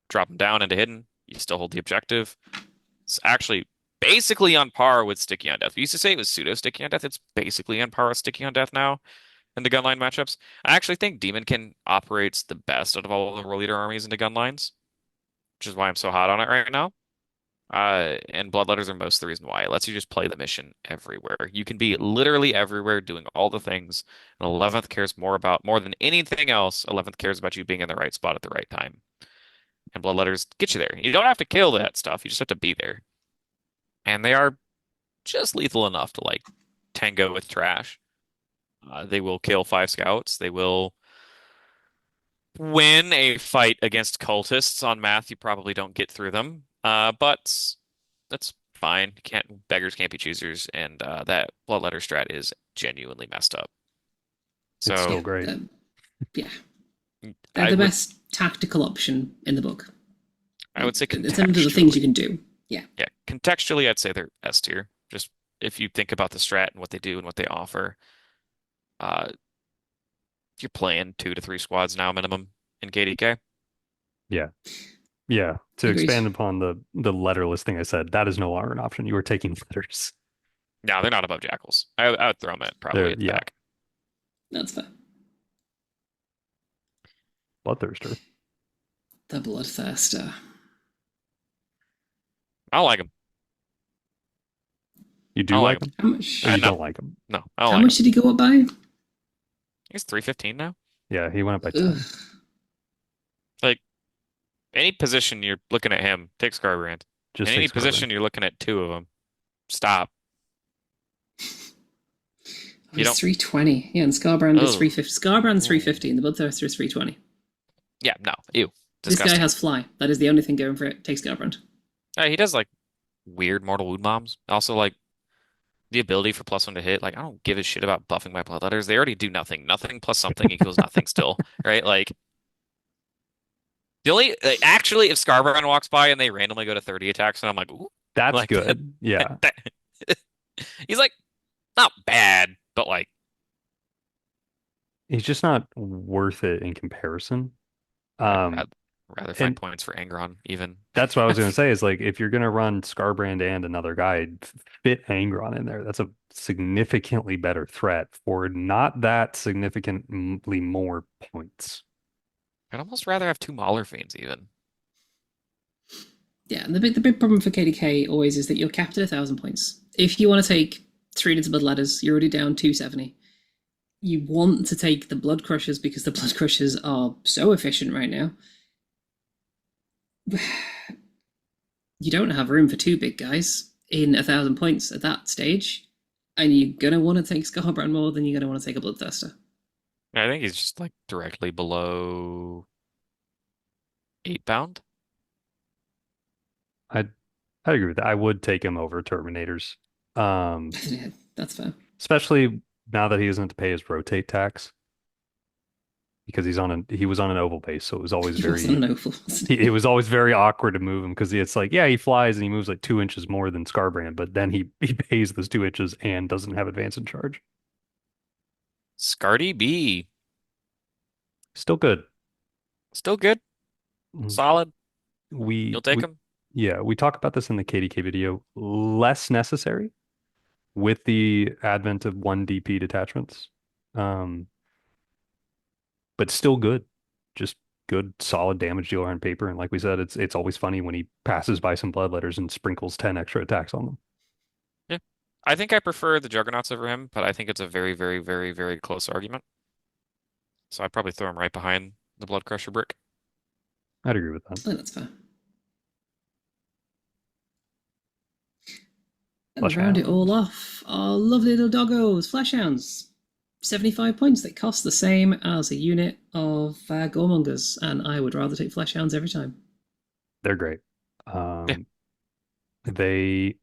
drop them down into hidden. You still hold the objective. It's actually basically on par with Sticky on Death. We used to say it was pseudo Sticky on Death. It's basically on par with Sticky on Death now in the gunline matchups. I actually think Demonkin operates the best out of all the World Leader armies into gunlines, which is why I'm so hot on it right now. And Bloodletters are most of the reason why. It lets you just play the mission everywhere. You can be literally everywhere doing all the things. And 11th cares more than anything else. 11th cares about you being in the right spot at the right time. And Bloodletters get you there. You don't have to kill that stuff. You just have to be there. And they are just lethal enough to like tango with trash. They will kill 5 scouts. They will win a fight against cultists on math. You probably don't get through them. But that's fine. Beggars can't be choosers, and that bloodletter strat is genuinely messed up.
It's still
Yeah,
So
great.
yeah, they're
I
the
would
best tactical option in the book.
I would say
It's under the things you
contextually,
can do. Yeah,
yeah, contextually, I'd say they're S tier. Just if you think about the strat and what they do and what they offer, uh, you're playing 2 to 3 squads now minimum in KDK.
Yeah. Yeah. To
agreed.
expand upon the letterless thing I said, that is no longer an option. You are taking letters.
No, they're not above jackals. I would throw them at probably
They're
at the
yeah,
back.
That's fair.
bloodthirster.
The Bloodthirster.
I don't like them.
You
I
do
don't like
like
them.
them
How much?
or you
No,
don't like them?
no, I don't
How
like
much
them.
did he go up by?
He's 315 now.
Yeah, he went up by
Ugh.
10.
Like any position you're looking at him, take Scarbrand. In
Just
any
takes
position
Scarbrand.
you're looking at 2 of them, stop.
Oh,
You
he's
don't.
320. Yeah, and Scarbrand is
Oh,
350. Scarbrand's
oh.
350, and the Bloodthirster is 320.
Yeah, no, ew,
This guy
disgusting.
has fly. That is the only thing going for it. Take Scarbrand.
He does like weird mortal wound bombs. Also, like the ability for +1 to hit. Like I don't give a shit about buffing my bloodletters. They already do nothing. Nothing plus something equals nothing still, right? Like the only actually, if Scarbrand walks by and they randomly go to 30 attacks, and I'm like, ooh,
That's
like that,
good. Yeah.
that he's like not bad, but like
he's just not worth it in comparison.
I'd
Um,
rather find
and
points for Angron even.
that's what I was going to say is like if you're going to run Scarbrand and another guy, fit Angron in there. That's a significantly better threat for not that significantly more points.
I'd almost rather have two Mauler Fiends even.
Yeah, and the big problem for KDK always is that you're capped at 1,000 points. If you want to take 3 blood ladders, you're already down 270. You want to take the blood crushers because the blood crushers are so efficient right now. You don't have room for two big guys in 1,000 points at that stage, and you're gonna want to take Scarbrand more than you're gonna want to take a Bloodthirster.
I think he's just like directly below 8 pound.
I'd I'd agree with that. I would take him over Terminators. Um,
Yeah, that's fair.
especially now that he doesn't have to pay his rotate tax because he was on an oval base, so it was always
He wasn't
very
an oval.
it was always very awkward to move him because it's like, yeah, he flies and he moves like 2 inches more than Scarbrand, but then he pays those 2 inches and doesn't have advance in charge.
Scardy B.
Still good.
Still good.
Mm.
Solid.
We
You'll take
we
him.
yeah, we talked about this in the KDK video. Less necessary with the advent of 1 DP detachments. Um, but still good. Just good, solid damage dealer on paper. And like we said, it's always funny when he passes by some bloodletters and sprinkles 10 extra attacks on them.
Yeah. I think I prefer the Juggernauts over him, but I think it's a very, very, very, very close argument. So I'd probably throw him right behind the Blood Crusher brick.
I'd agree with that.
Oh, that's fair. And
Flesh
round it all
hounds.
off, our lovely little doggos, Fleshhounds. 75 points. They cost the same as a unit of Goremongers, and I would rather take Fleshhounds every time.
They're great.
Yeah.
Um, they,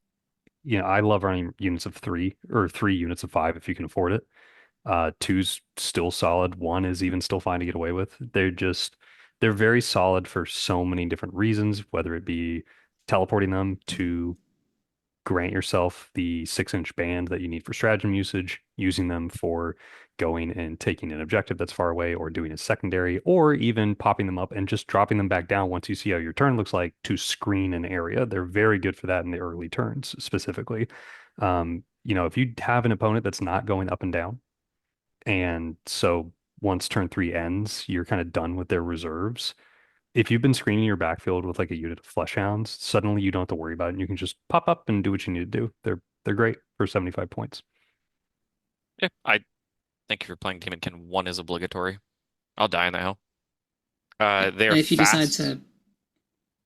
I love running units of three or 3 units of five if you can afford it. Two's still solid. One is even still fine to get away with. They're very solid for so many different reasons, whether it be teleporting them to grant yourself the 6 inch band that you need for stratagem usage, using them for going and taking an objective that's far away or doing a secondary, or even popping them up and just dropping them back down once you see how your turn looks like to screen an area. They're very good for that in the early turns specifically. If you have an opponent that's not going up and down, and so once turn three ends, you're kind of done with their reserves. If you've been screening your backfield with like a unit of flesh hounds, suddenly you don't have to worry about it and you can just pop up and do what you need to do. They're great for 75 points.
Yeah. I think if you're playing Demonkin, one is obligatory. I'll die in that hell.
Yeah.
They are
And if you decide
fast.
to,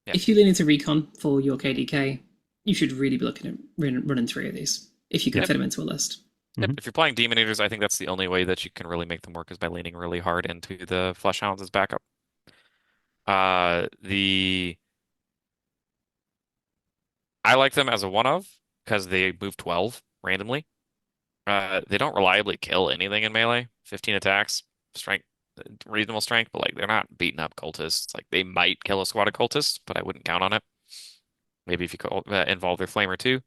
Yeah.
if you lean into recon for your KDK, you should really be looking at running 3 of these if you can
Yep.
Yep.
fit them into a list.
Yep.
Hmm.
If you're playing Demon Eaters, I think that's the only way that you can really make them work is by leaning really hard into the Fleshhounds as backup. The I like them as a one of because they move 12 randomly. They don't reliably kill anything in melee. 15 attacks, strength, reasonable strength, but like they're not beating up cultists. Like they might kill a squad of cultists, but I wouldn't count on it. Maybe if you involve their flamer too.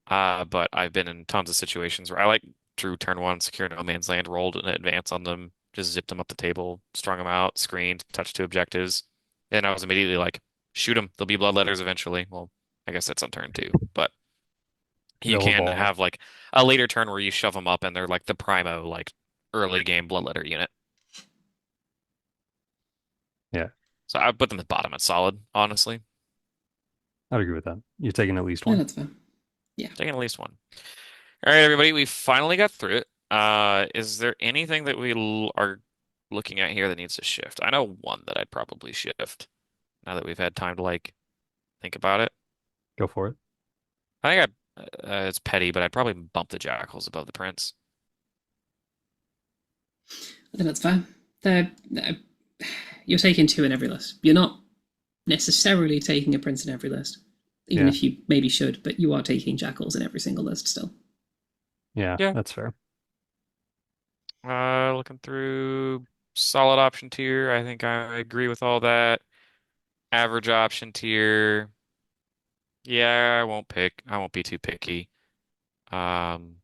But I've been in tons of situations where I like drew turn one, secure no man's land, rolled an advance on them, just zipped them up the table, strung them out, screened, touched two objectives, and I was immediately like, shoot them. There'll be bloodletters eventually. Well, I guess that's on turn two, but you
They'll
can
evolve.
have like a later turn where you shove them up and they're like the primo, like early game bloodletter unit.
Yeah,
So I put them at bottom at solid, honestly.
I'd agree with that. You're taking at least
Yeah,
one.
that's fair. Yeah.
Taking at least one. All right, everybody, we finally got through it. Is there anything that are looking at here that needs to shift? I know one that I'd probably shift now that we've had time to like think about it.
Go for it.
I think it's petty, but I'd probably bump the jackals above the prince.
I think that's fair. They're you're taking 2 in every list. You're not necessarily taking a prince in every list, even
Yeah,
if you maybe should, but you are taking jackals in every single list still.
yeah,
Yeah.
that's fair.
Looking through solid option tier, I think I agree with all that. Average option tier, yeah, I won't pick. I won't be too picky. Um,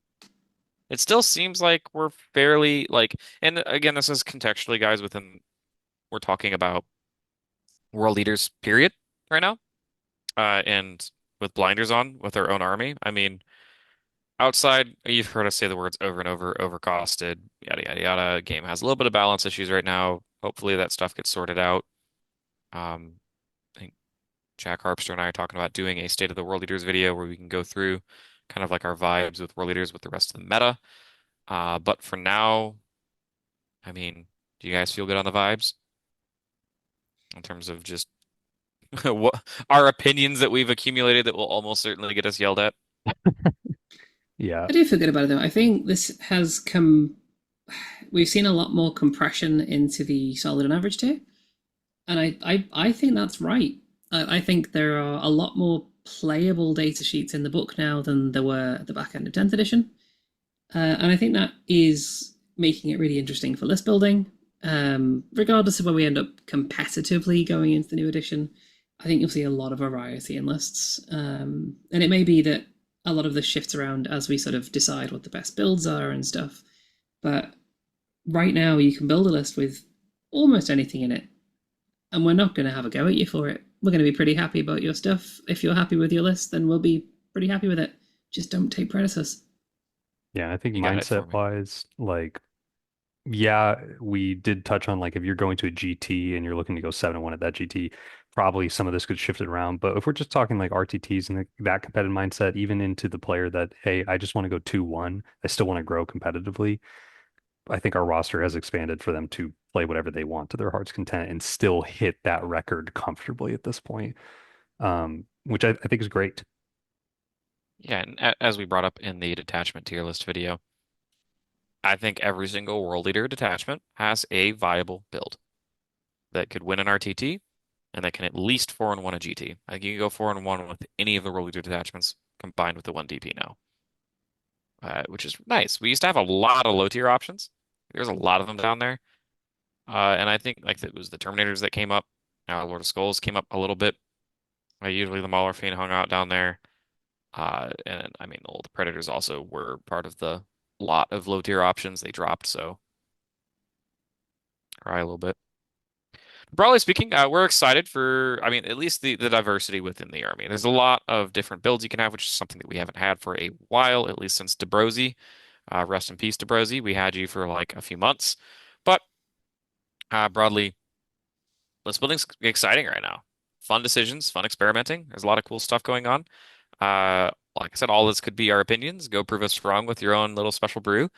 it still seems like we're fairly like, and again, this is contextually, guys, within we're talking about world leaders, period, right now, and with blinders on with our own army. I mean, outside, you've heard us say the words over and over, overcosted, yada yada yada. Game has a little bit of balance issues right now. Hopefully, that stuff gets sorted out. Um, I think Jack Harpster and I are talking about doing a State of the World Leaders video where we can go through kind of like our vibes with world leaders with the rest of the meta. But for now, I mean, do you guys feel good on the vibes in terms of just what our opinions that we've accumulated that will almost certainly get us yelled at?
Yeah.
I do feel good about it though. I think this has come. We've seen a lot more compression into the solid and average tier, and I think that's right. I think there are a lot more playable data sheets in the book now than there were at the back end of 10th edition. And I think that is making it really interesting for list building. Regardless of where we end up competitively going into the new edition, I think you'll see a lot of variety in lists. And it may be that a lot of this shifts around as we sort of decide what the best builds are and stuff. But right now, you can build a list with almost anything in it, and we're not going to have a go at you for it. We're going to be pretty happy about your stuff. If you're happy with your list, then we'll be pretty happy with it. Just don't take Predators.
Yeah, I think
You got it for
mindset
me.
wise, like, yeah, we did touch on like if you're going to a GT and you're looking to go 7-1 at that GT, probably some of this could shift it around. But if we're just talking like RTTs and that competitive mindset, even into the player that, hey, I just want to go 2-1, I still want to grow competitively. I think our roster has expanded for them to play whatever they want to their heart's content and still hit that record comfortably at this point, which I think is great.
Yeah, and as we brought up in the detachment tier list video, I think every single world leader detachment has a viable build that could win an RTT and that can at least 4 and 1 a GT. I think you can go 4 and 1 with any of the world leader detachments combined with the 1 DP now, which is nice. We used to have a lot of low tier options. There's a lot of them down there. And I think like it was the Terminators that came up. Lord of Skulls came up a little bit. Usually the Mauler Fiend hung out down there. And I mean, the Predators also were part of the lot of low tier options they dropped, so cry a little bit. Broadly speaking, we're excited for, I mean, at least the diversity within the army. There's a lot of different builds you can have, which is something that we haven't had for a while, at least since Dabrosi. Rest in peace, Dabrosi. We had you for like a few months. But broadly, list building's exciting right now. Fun decisions, fun experimenting. There's a lot of cool stuff going on. Like I said, all this could be our opinions. Go prove us wrong with your own little special brew.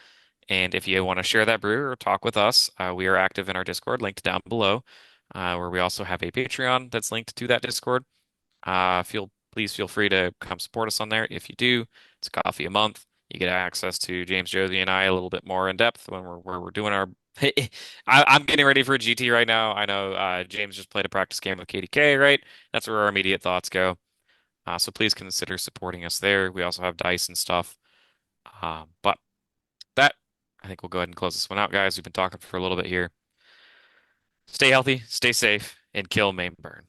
And if you want to share that brew or talk with us, we are active in our Discord, linked down below, where we also have a Patreon that's linked to that Discord. Please feel free to come support us on there. If you do, it's coffee a month. You get access to James, Josie, and I a little bit more in depth when we're doing our. I'm getting ready for a GT right now. I know James just played a practice game with KDK, right? That's where our immediate thoughts go. So please consider supporting us there. We also have dice and stuff. But that, I think we'll go ahead and close this one out, guys. We've been talking for a little bit here. Stay healthy, stay safe, and kill, maim, burn.